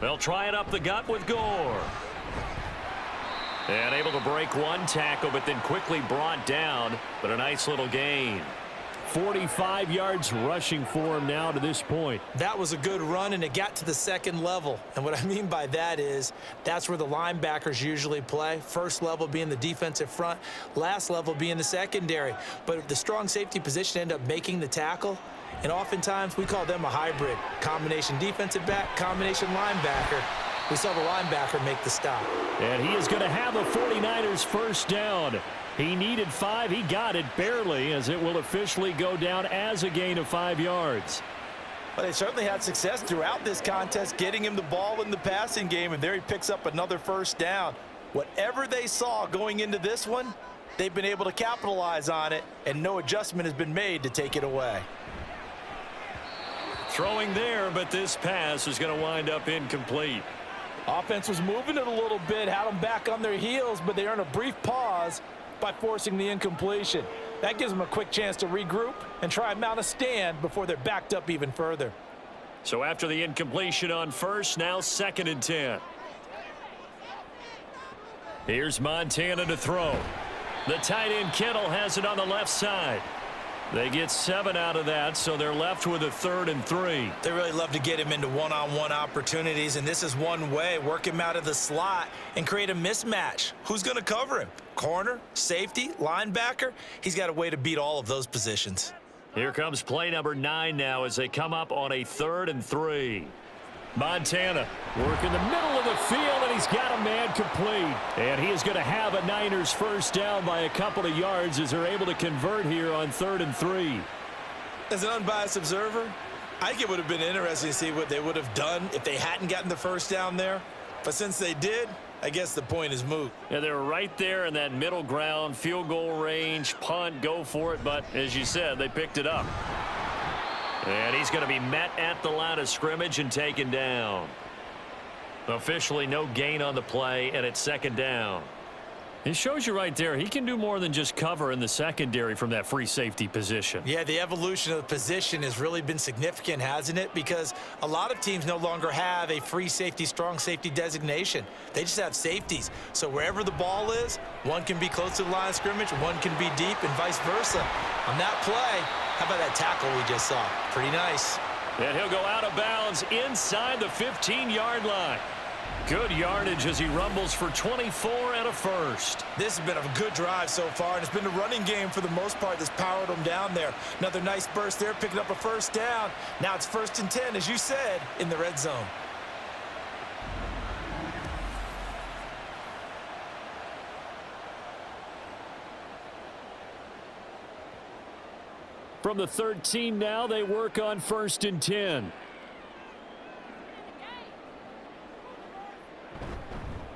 S2: They'll try it up the gut with Gore. And able to break one tackle, but then quickly brought down. But a nice little gain. 45 yards rushing for him now to this point.
S3: That was a good run, and it got to the 2nd level. And what I mean by that is that's where the linebackers usually play. First level being the defensive front, last level being the secondary. But the strong safety position ended up making the tackle, and oftentimes we call them a hybrid. Combination defensive back, combination linebacker. We saw the linebacker make the stop.
S2: And he is going to have a 49ers first down. He needed 5. He got it barely, as it will officially go down as a gain of 5 yards.
S3: Well, they certainly had success throughout this contest, getting him the ball in the passing game, and there he picks up another first down. Whatever they saw going into this one, they've been able to capitalize on it, and no adjustment has been made to take it away.
S2: Throwing there, but this pass is going to wind up incomplete.
S3: Offense was moving it a little bit, had them back on their heels, but they earned a brief pause by forcing the incompletion. That gives them a quick chance to regroup and try and mount a stand before they're backed up even further.
S2: So after the incompletion on 1st, now 2nd and 10. Here's Montana to throw. The tight end Kittle has it on the left side. They get 7 out of that, so they're left with a 3rd and 3.
S3: They really love to get him into one-on-one opportunities, and this is one way. Work him out of the slot and create a mismatch. Who's going to cover him? Corner, safety, linebacker? He's got a way to beat all of those positions.
S2: Here comes play number 9 now as they come up on a 3rd and 3. Montana working the middle of the field, and he's got a man complete. And he is going to have a Niners first down by a couple of yards as they're able to convert here on 3rd and 3.
S3: As an unbiased observer, I think it would have been interesting to see what they would have done if they hadn't gotten the first down there. But since they did, I guess the point is moot.
S2: Yeah, they're right there in that middle ground, field goal range, punt, go for it. But as you said, they picked it up. And he's going to be met at the line of scrimmage and taken down. Officially no gain on the play, and it's 2nd down. It shows you right there, he can do more than just cover in the secondary from that free safety position.
S3: Yeah, the evolution of the position has really been significant, hasn't it? Because a lot of teams no longer have a free safety, strong safety designation. They just have safeties. So wherever the ball is, one can be close to the line of scrimmage, one can be deep, and vice versa. On that play, how about that tackle we just saw? Pretty nice.
S2: And he'll go out of bounds inside the 15-yard line. Good yardage as he rumbles for 24 and a first.
S3: This has been a good drive so far, and it's been the running game for the most part that's powered them down there. Another nice burst there, picking up a first down. Now it's 1st and 10, as you said, in the red zone.
S2: From the 13 now, they work on 1st and 10.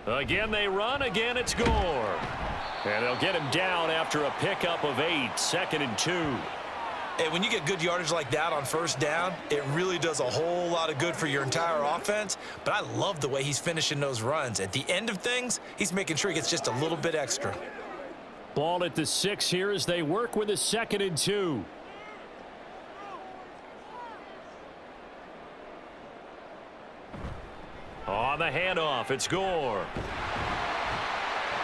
S2: Again they run, again it's Gore. And they'll get him down after a pickup of 8, 2nd and 2.
S3: Hey, when you get good yardage like that on first down, it really does a whole lot of good for your entire offense. But I love the way he's finishing those runs. At the end of things, he's making sure he gets just a little bit extra.
S2: Ball at the 6 here as they work with a 2nd and 2. On the handoff, it's Gore.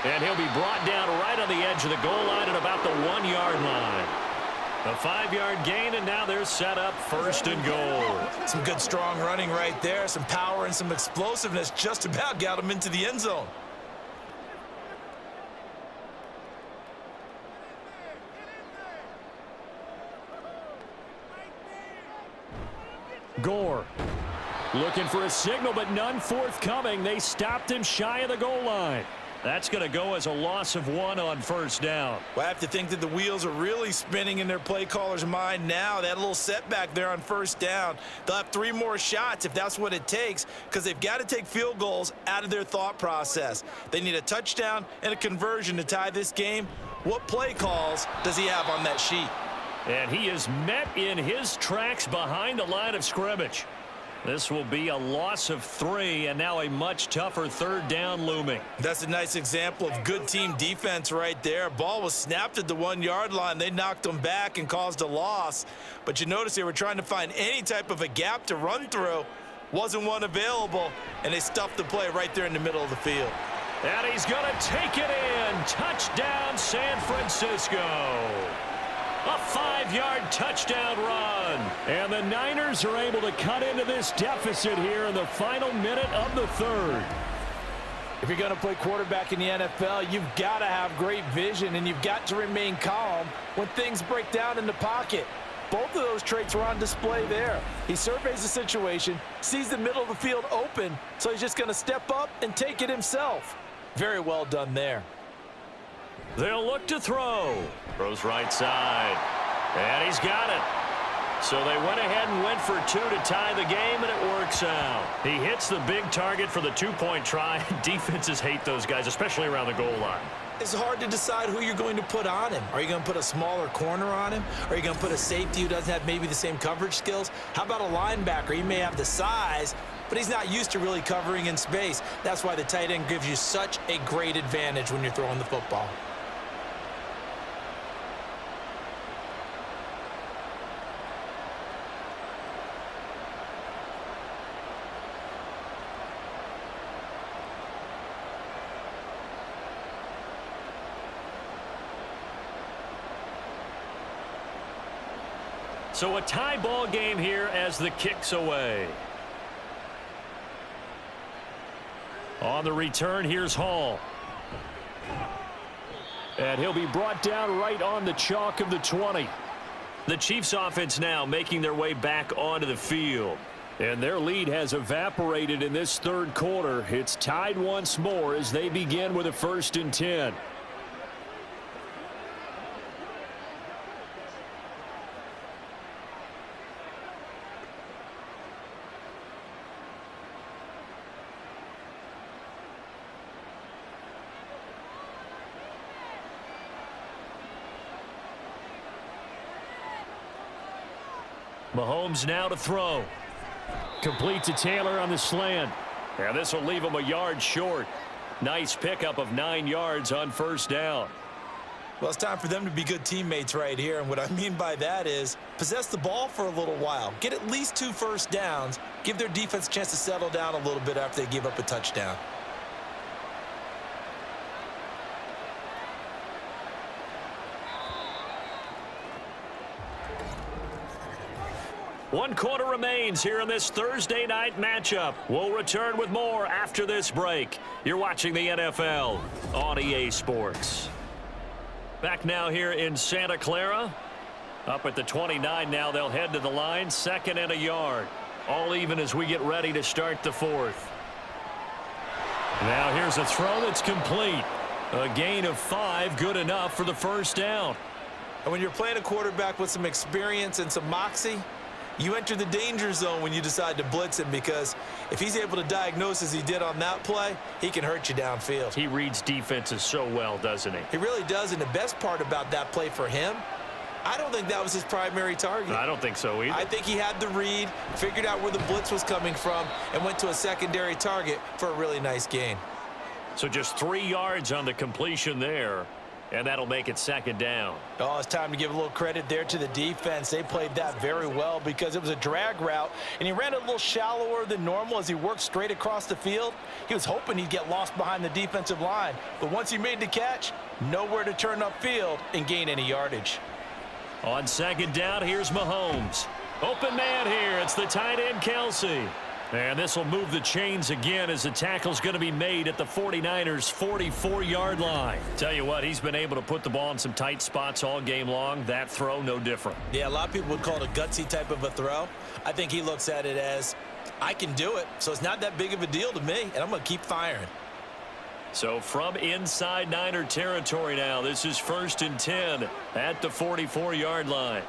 S2: And he'll be brought down right on the edge of the goal line at about the 1-yard line. A 5-yard gain, and now they're set up 1st and goal.
S3: Some good, strong running right there. Some power and some explosiveness just about got him into the end zone.
S2: Gore looking for a signal, but none forthcoming. They stopped him shy of the goal line. That's going to go as a loss of 1 on 1st down.
S3: Well, I have to think that the wheels are really spinning in their play caller's mind now. They had a little setback there on 1st down. They'll have 3 more shots if that's what it takes, because they've got to take field goals out of their thought process. They need a touchdown and a conversion to tie this game. What play calls does he have on that sheet?
S2: And he is met in his tracks behind the line of scrimmage. This will be a loss of 3, and now a much tougher 3rd down looming.
S3: That's a nice example of good team defense right there. Ball was snapped at the 1-yard line. They knocked them back and caused a loss. But you notice they were trying to find any type of a gap to run through. Wasn't one available, and they stuffed the play right there in the middle of the field.
S2: And he's going to take it in. Touchdown, San Francisco. A 5-yard touchdown run. And the Niners are able to cut into this deficit here in the final minute of the 3rd.
S3: If you're going to play quarterback in the NFL, you've got to have great vision, and you've got to remain calm when things break down in the pocket. Both of those traits were on display there. He surveys the situation, sees the middle of the field open, so he's just going to step up and take it himself. Very well done there.
S2: They'll look to throw. Throws right side. And he's got it. So they went ahead and went for 2 to tie the game, and it works out. He hits the big target for the 2-point try. Defenses hate those guys, especially around the goal line.
S3: It's hard to decide who you're going to put on him. Are you going to put a smaller corner on him? Are you going to put a safety who doesn't have maybe the same coverage skills? How about a linebacker? He may have the size, but he's not used to really covering in space. That's why the tight end gives you such a great advantage when you're throwing the football.
S2: So a tie ball game here as the kick's away. On the return, here's Hall. And he'll be brought down right on the chalk of the 20. The Chiefs offense now making their way back onto the field. And their lead has evaporated in this 3rd quarter. It's tied once more as they begin with a 1st and 10. Mahomes now to throw. Complete to Taylor on the slant. And this will leave him a yard short. Nice pickup of 9 yards on 1st down.
S3: Well, it's time for them to be good teammates right here. And what I mean by that is possess the ball for a little while. Get at least 2 first downs. Give their defense a chance to settle down a little bit after they give up a touchdown.
S2: One quarter remains here in this Thursday night matchup. We'll return with more after this break. You're watching the NFL on EA Sports. Back now here in Santa Clara. Up at the 29 now, they'll head to the line. 2nd and a yard. All even as we get ready to start the 4th. Now here's a throw that's complete. A gain of 5, good enough for the 1st down.
S3: And when you're playing a quarterback with some experience and some moxie, You enter the danger zone when you decide to blitz him, because if he's able to diagnose as he did on that play, he can hurt you downfield.
S2: He reads defenses so well, doesn't he?
S3: He really does, and the best part about that play for him, I don't think that was his primary target.
S2: I don't think so either.
S3: I think he had the read, figured out where the blitz was coming from, and went to a secondary target for a really nice gain.
S2: So just 3 yards on the completion there, and that'll make it second down.
S3: Oh, it's time to give a little credit there to the defense. They played that very well because it was a drag route, and he ran a little shallower than normal as he worked straight across the field. He was hoping he'd get lost behind the defensive line, but once he made the catch, nowhere to turn upfield and gain any yardage.
S2: On second down, here's Mahomes. Open man here. It's the tight end, Kelsey. And this will move the chains again as the tackle's going to be made at the 49ers' 44-yard line. Tell you what, he's been able to put the ball in some tight spots all game long. That throw, no different.
S3: Yeah, a lot of people would call it a gutsy type of a throw. I think he looks at it as, I can do it, so it's not that big of a deal to me, and I'm going to keep firing.
S2: So from inside Niner territory now, this is 1st and 10 at the 44-yard line.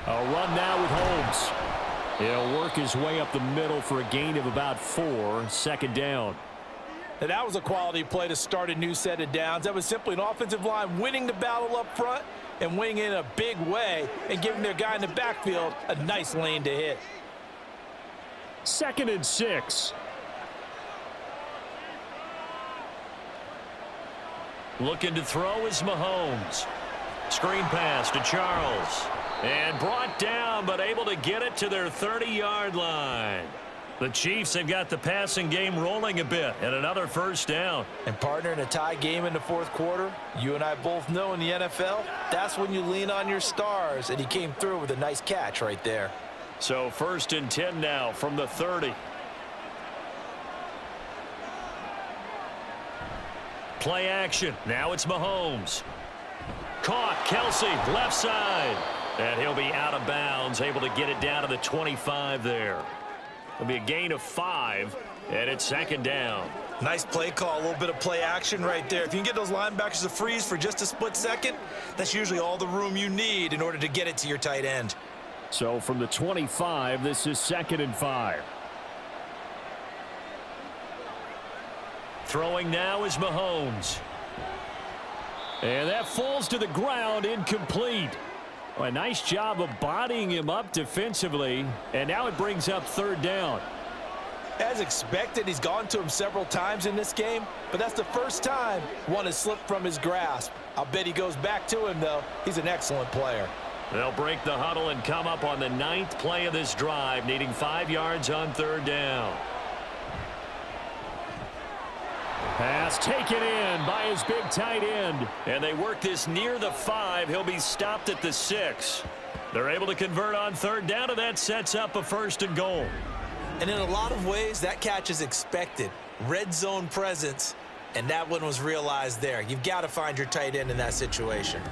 S2: A run now with Holmes. He'll work his way up the middle for a gain of about 4, second down.
S3: Now, that was a quality play to start a new set of downs. That was simply an offensive line winning the battle up front and winning in a big way and giving their guy in the backfield a nice lane to hit.
S2: 2nd and 6. Looking to throw is Mahomes. Screen pass to Charles. And brought down, but able to get it to their 30-yard line. The Chiefs have got the passing game rolling a bit, and another first down.
S3: And partner, in a tie game in the fourth quarter, you and I both know in the NFL, that's when you lean on your stars, and he came through with a nice catch right there.
S2: So 1st and 10 now from the 30. Play action. Now it's Mahomes. Caught. Kelsey, left side. And he'll be out of bounds, able to get it down to the 25 there. It'll be a gain of 5, and it's second down.
S3: Nice play call, a little bit of play action right there. If you can get those linebackers to freeze for just a split second, that's usually all the room you need in order to get it to your tight end.
S2: So from the 25, this is 2nd and 5. Throwing now is Mahomes. And that falls to the ground, incomplete. A nice job of bodying him up defensively, and now it brings up 3rd down.
S3: As expected, he's gone to him several times in this game, but that's the first time one has slipped from his grasp. I'll bet he goes back to him, though. He's an excellent player.
S2: They'll break the huddle and come up on the 9th play of this drive, needing 5 yards on 3rd down. Pass taken in by his big tight end. And they work this near the 5. He'll be stopped at the 6. They're able to convert on 3rd down, and that sets up a 1st and goal.
S3: And in a lot of ways, that catch is expected. Red zone presence, and that one was realized there. You've got to find your tight end in that situation.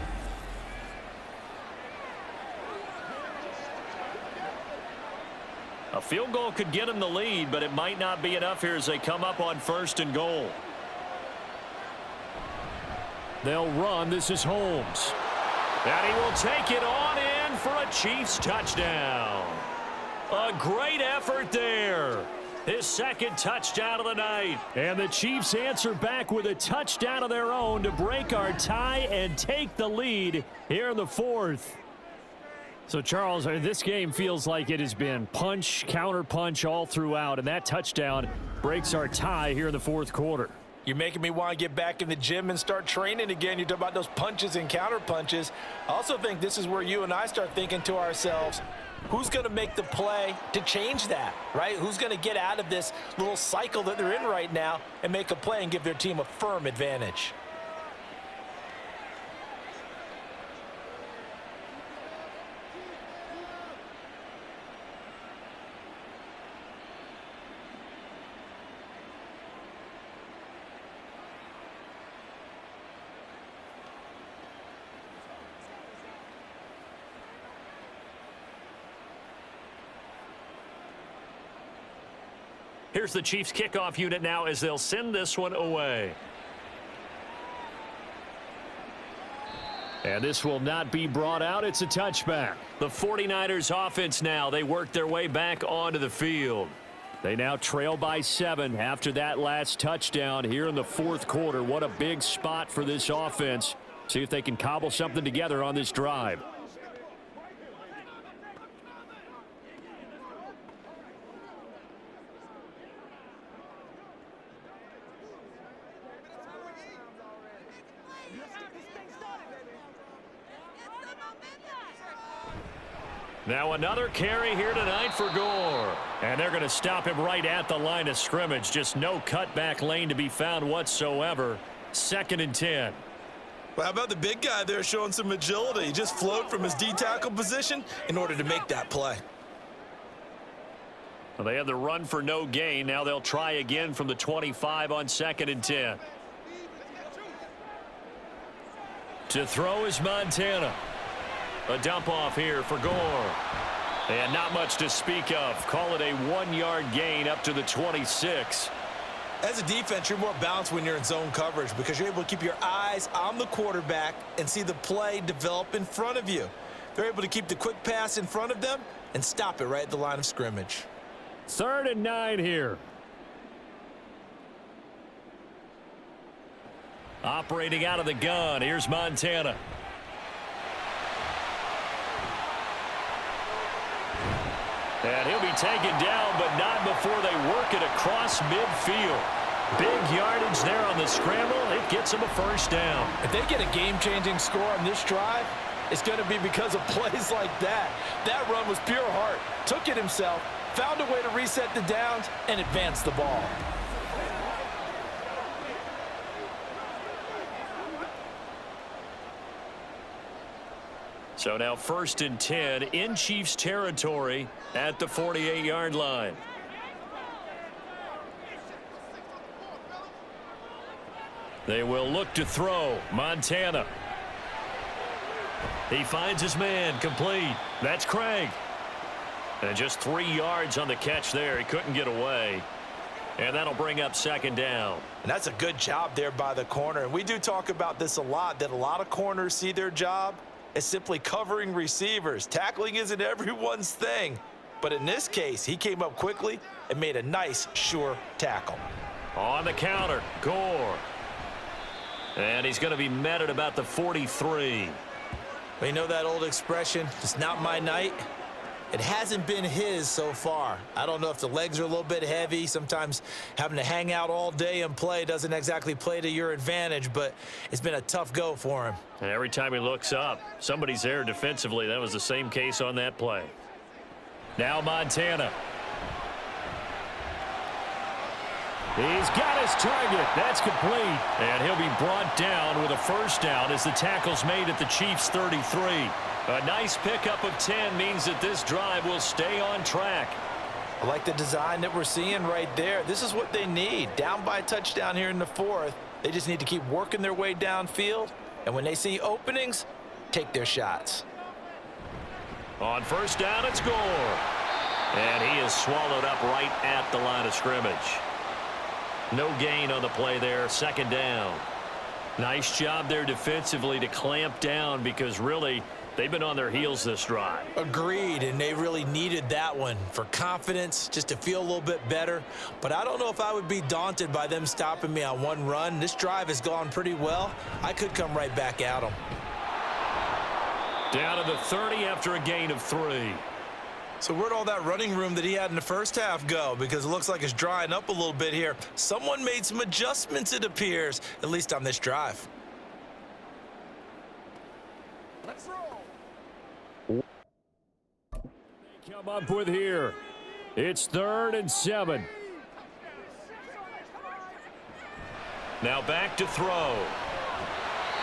S2: A field goal could get him the lead, but it might not be enough here as they come up on 1st and goal. They'll run. This is Holmes. And he will take it on in for a Chiefs touchdown. A great effort there. His 2nd touchdown of the night. And the Chiefs answer back with a touchdown of their own to break our tie and take the lead here in the 4th. So, Charles, this game feels like it has been punch, counter punch all throughout, and that touchdown breaks our tie here in the 4th quarter.
S3: You're making me want to get back in the gym and start training again. You talk about those punches and counter punches. I also think this is where you and I start thinking to ourselves, who's going to make the play to change that, right? Who's going to get out of this little cycle that they're in right now and make a play and give their team a firm advantage?
S2: Here's the Chiefs kickoff unit now as they'll send this one away. And this will not be brought out. It's a touchback. The 49ers offense now. They work their way back onto the field. They now trail by 7 after that last touchdown here in the fourth quarter. What a big spot for this offense. See if they can cobble something together on this drive. Now another carry here tonight for Gore. And they're going to stop him right at the line of scrimmage. Just no cutback lane to be found whatsoever. 2nd and 10.
S3: Well, how about the big guy there showing some agility? He just flowed from his D-tackle position in order to make that play.
S2: Well, they had the run for no gain. Now they'll try again from the 25 on 2nd and 10. To throw is Montana. A dump off here for Gore. And not much to speak of. Call it a 1-yard gain up to the 26.
S3: As a defense, you're more balanced when you're in zone coverage because you're able to keep your eyes on the quarterback and see the play develop in front of you. They're able to keep the quick pass in front of them and stop it right at the line of scrimmage.
S2: 3rd and 9 here. Operating out of the gun. Here's Montana. And he'll be taken down, but not before they work it across midfield. Big yardage there on the scramble. It gets them a first down.
S3: If they get a game-changing score on this drive, it's going to be because of plays like that. That run was pure heart. Took it himself, found a way to reset the downs, and advance the ball.
S2: So now 1st and 10 in Chiefs territory at the 48-yard line. They will look to throw. Montana. He finds his man, complete. That's Craig. And just 3 yards on the catch there. He couldn't get away. And that'll bring up 2nd down.
S3: And that's a good job there by the corner. And we do talk about this a lot, that a lot of corners see their job as simply covering receivers. Tackling isn't everyone's thing. But in this case, he came up quickly and made a nice, sure tackle.
S2: On the counter, Gore. And he's going to be met at about the 43.
S3: Well, you know that old expression, it's not my night? It hasn't been his so far. I don't know if the legs are a little bit heavy. Sometimes having to hang out all day and play doesn't exactly play to your advantage, but it's been a tough go for him.
S2: And every time he looks up, somebody's there defensively. That was the same case on that play. Now Montana. He's got his target. That's complete. And he'll be brought down with a first down as the tackle's made at the Chiefs' 33. A nice pickup of 10 means that this drive will stay on track.
S3: I like the design that we're seeing right there. This is what they need. Down by a touchdown here in the 4th. They just need to keep working their way downfield. And when they see openings, take their shots.
S2: On first down, it's Gore. And he is swallowed up right at the line of scrimmage. No gain on the play there. 2nd down. Nice job there defensively to clamp down because really they've been on their heels this drive.
S3: Agreed, and they really needed that one for confidence, just to feel a little bit better. But I don't know if I would be daunted by them stopping me on one run. This drive has gone pretty well. I could come right back at them.
S2: Down to the 30 after a gain of 3.
S3: So where'd all that running room that he had in the first half go? Because it looks like it's drying up a little bit here. Someone made some adjustments, it appears, at least on this drive.
S2: Let's roll. Come up with here. It's 3rd and 7. Now back to throw.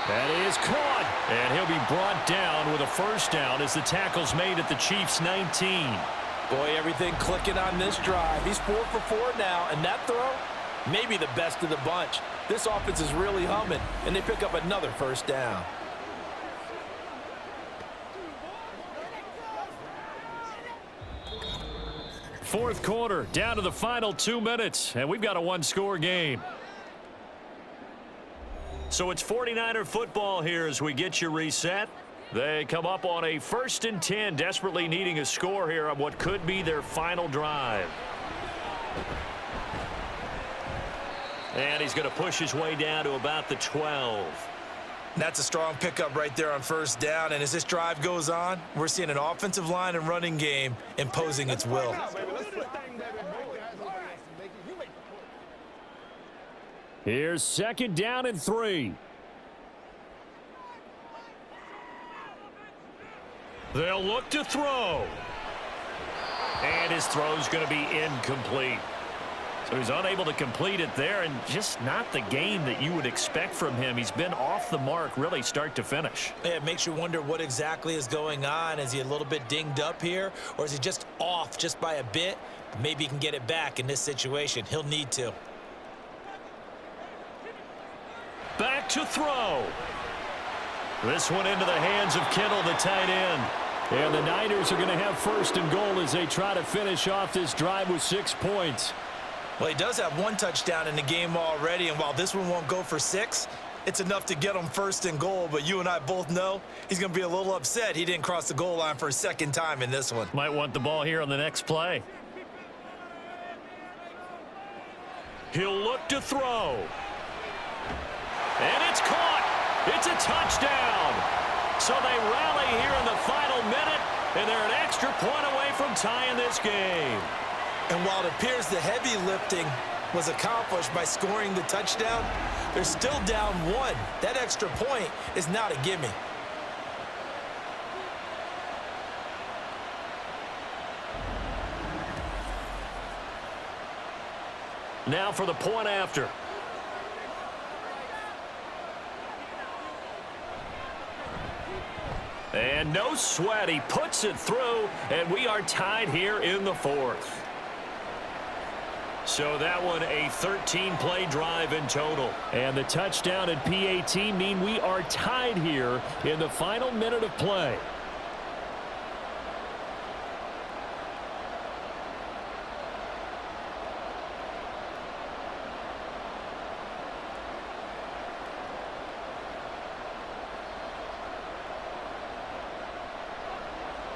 S2: That is caught. And he'll be brought down with a first down as the tackle's made at the Chiefs' 19.
S3: Boy, everything clicking on this drive. He's 4 for 4 now, and that throw, maybe the best of the bunch. This offense is really humming, and they pick up another first down.
S2: Fourth quarter, down to the final 2 minutes, and we've got a one-score game. So it's 49er football here as we get you reset. They come up on a 1st and 10, desperately needing a score here on what could be their final drive. And he's going to push his way down to about the 12.
S3: That's a strong pickup right there on 1st down. And as this drive goes on, we're seeing an offensive line and running game imposing its will.
S2: Here's 2nd down and 3. They'll look to throw. And his throw's going to be incomplete. So he's unable to complete it there, and just not the game that you would expect from him. He's been off the mark really start to finish.
S3: Yeah, it makes you wonder what exactly is going on. Is he a little bit dinged up here, or is he just off just by a bit? Maybe he can get it back in this situation. He'll need to.
S2: Back to throw. This one into the hands of Kittle, the tight end. And the Niners are going to have 1st and goal as they try to finish off this drive with 6 points.
S3: Well, he does have 1 touchdown in the game already, and while this one won't go for 6, it's enough to get him 1st and goal. But you and I both know he's going to be a little upset he didn't cross the goal line for a 2nd time in this one.
S2: Might want the ball here on the next play. He'll look to throw. And it's caught. It's a touchdown. So they rally here in the final minute, and they're an extra point away from tying this game.
S3: And while it appears the heavy lifting was accomplished by scoring the touchdown, they're still down 1. That extra point is not a gimme.
S2: Now for the point after. And no sweat. He puts it through, and we are tied here in the 4th. So that one a 13-play drive in total. And the touchdown and PAT mean we are tied here in the final minute of play.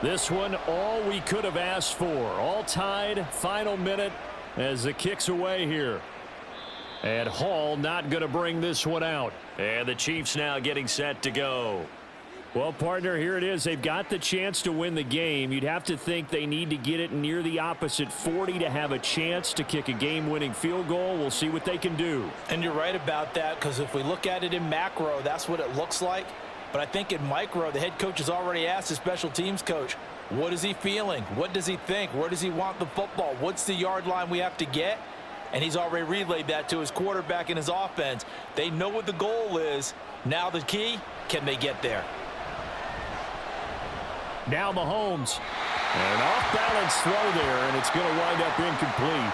S2: This one, all we could have asked for. All tied, final minute as the kick's away here. And Hall not going to bring this one out. And the Chiefs now getting set to go. Well, partner, here it is. They've got the chance to win the game. You'd have to think they need to get it near the opposite 40 to have a chance to kick a game-winning field goal. We'll see what they can do.
S3: And you're right about that, because if we look at it in macro, that's what it looks like. But I think in micro, the head coach has already asked the special teams coach, what is he feeling? What does he think? Where does he want the football? What's the yard line we have to get? And he's already relayed that to his quarterback and his offense. They know what the goal is. Now the key, can they get there?
S2: Now Mahomes. An off-balance throw there, and it's going to wind up incomplete.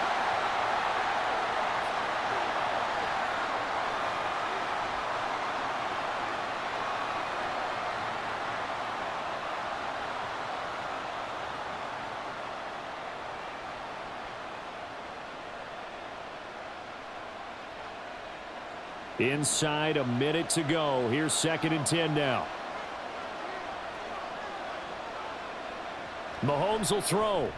S2: Inside a minute to go. Here's 2nd and 10 now. Mahomes will throw.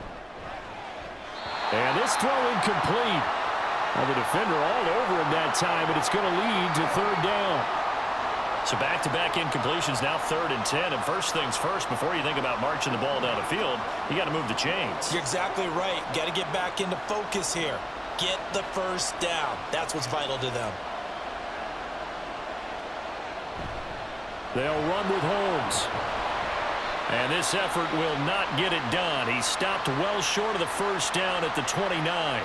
S2: And this throw incomplete. Now the defender all over him that time, but it's going to lead to 3rd down. So back-to-back incompletions, now 3rd and 10. And first things first, before you think about marching the ball down the field, you got to move the chains.
S3: You're exactly right. Got to get back into focus here. Get the 1st down. That's what's vital to them.
S2: They'll run with Holmes. And this effort will not get it done. He stopped well short of the 1st down at the 29.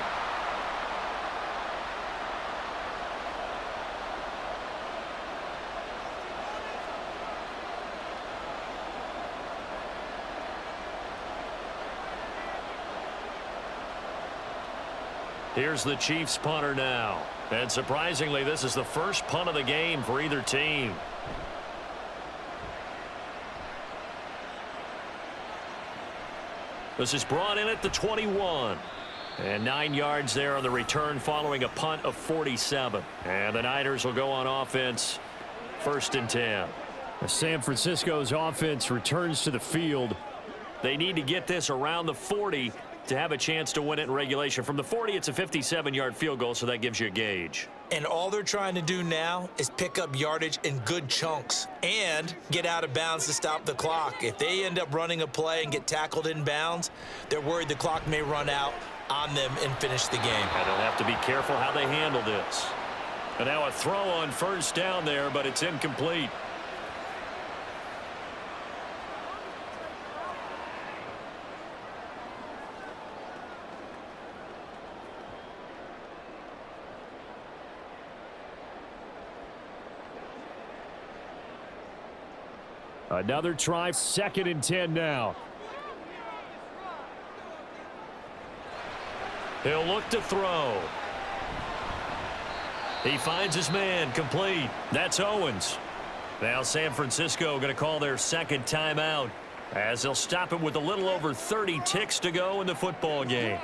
S2: Here's the Chiefs punter now. And surprisingly, this is the first punt of the game for either team. This is brought in at the 21. And 9 yards there on the return following a punt of 47. And the Niners will go on offense 1st and 10. San Francisco's offense returns to the field. They need to get this around the 40 to have a chance to win it in regulation. From the 40, it's a 57-yard field goal, so that gives you a gauge.
S3: And all they're trying to do now is pick up yardage in good chunks and get out of bounds to stop the clock. If they end up running a play and get tackled in bounds, they're worried the clock may run out on them and finish the game.
S2: And they'll have to be careful how they handle this. And now a throw on 1st down there, but it's incomplete. Another try, 2nd and 10 now. He'll look to throw. He finds his man, complete. That's Owens. Now San Francisco going to call their 2nd timeout as they'll stop it with a little over 30 ticks to go in the football game.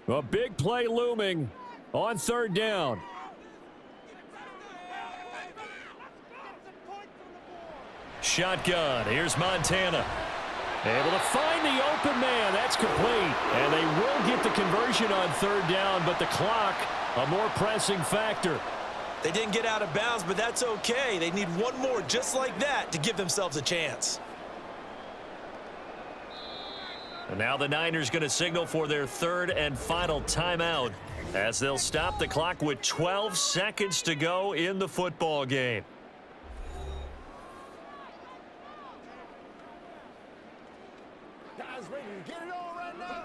S2: A big play looming on 3rd down. Shotgun. Here's Montana. Able to find the open man. That's complete. And they will get the conversion on 3rd down, but the clock, a more pressing factor.
S3: They didn't get out of bounds, but that's okay. They need one more just like that to give themselves a chance.
S2: And now the Niners going to signal for their 3rd and final timeout as they'll stop the clock with 12 seconds to go in the football game.
S5: Guys, ready to get it on right now?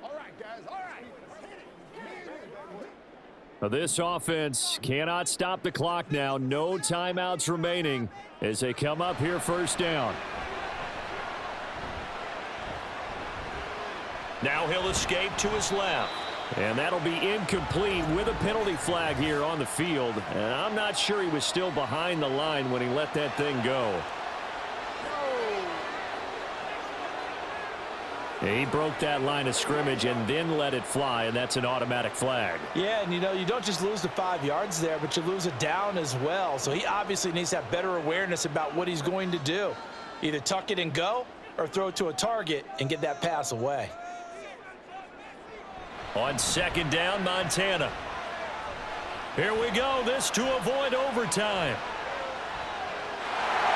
S5: All right, guys, all right.
S2: This offense cannot stop the clock now. No timeouts remaining as they come up here 1st down. Now he'll escape to his left. And that'll be incomplete with a penalty flag here on the field. And I'm not sure he was still behind the line when he let that thing go. He broke that line of scrimmage and then let it fly, and that's an automatic flag.
S3: Yeah, and you know, you don't just lose the 5 yards there, but you lose a down as well. So he obviously needs to have better awareness about what he's going to do. Either tuck it and go or throw it to a target and get that pass away.
S2: On 2nd down, Montana. Here we go. This to avoid overtime.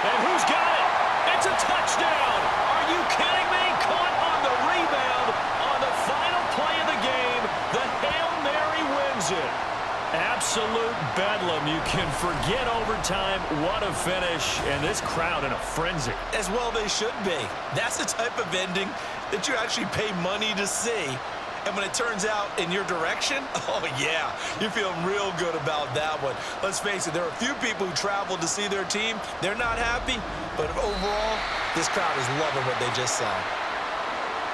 S2: And who's got it? It's a touchdown. Are you kidding me? Caught on the rebound on the final play of the game. The Hail Mary wins it. Absolute bedlam. You can forget overtime. What a finish. And this crowd in a frenzy.
S3: As well they should be. That's the type of ending that you actually pay money to see. And when it turns out in your direction, oh, yeah, you're feeling real good about that one. Let's face it, there are a few people who traveled to see their team. They're not happy, but overall, this crowd is loving what they just saw.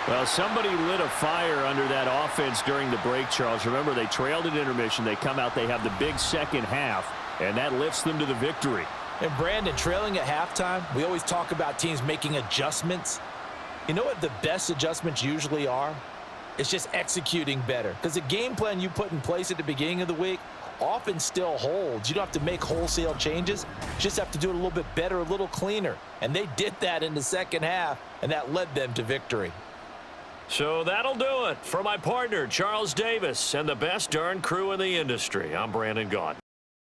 S2: Well, somebody lit a fire under that offense during the break, Charles. Remember, they trailed at intermission. They come out, they have the big 2nd half, and that lifts them to the victory.
S3: And, Brandon, trailing at halftime, we always talk about teams making adjustments. You know what the best adjustments usually are? It's just executing better. Because the game plan you put in place at the beginning of the week often still holds. You don't have to make wholesale changes. You just have to do it a little bit better, a little cleaner. And they did that in the 2nd half, and that led them to victory.
S2: So that'll do it for my partner, Charles Davis, and the best darn crew in the industry. I'm Brandon Gaudin.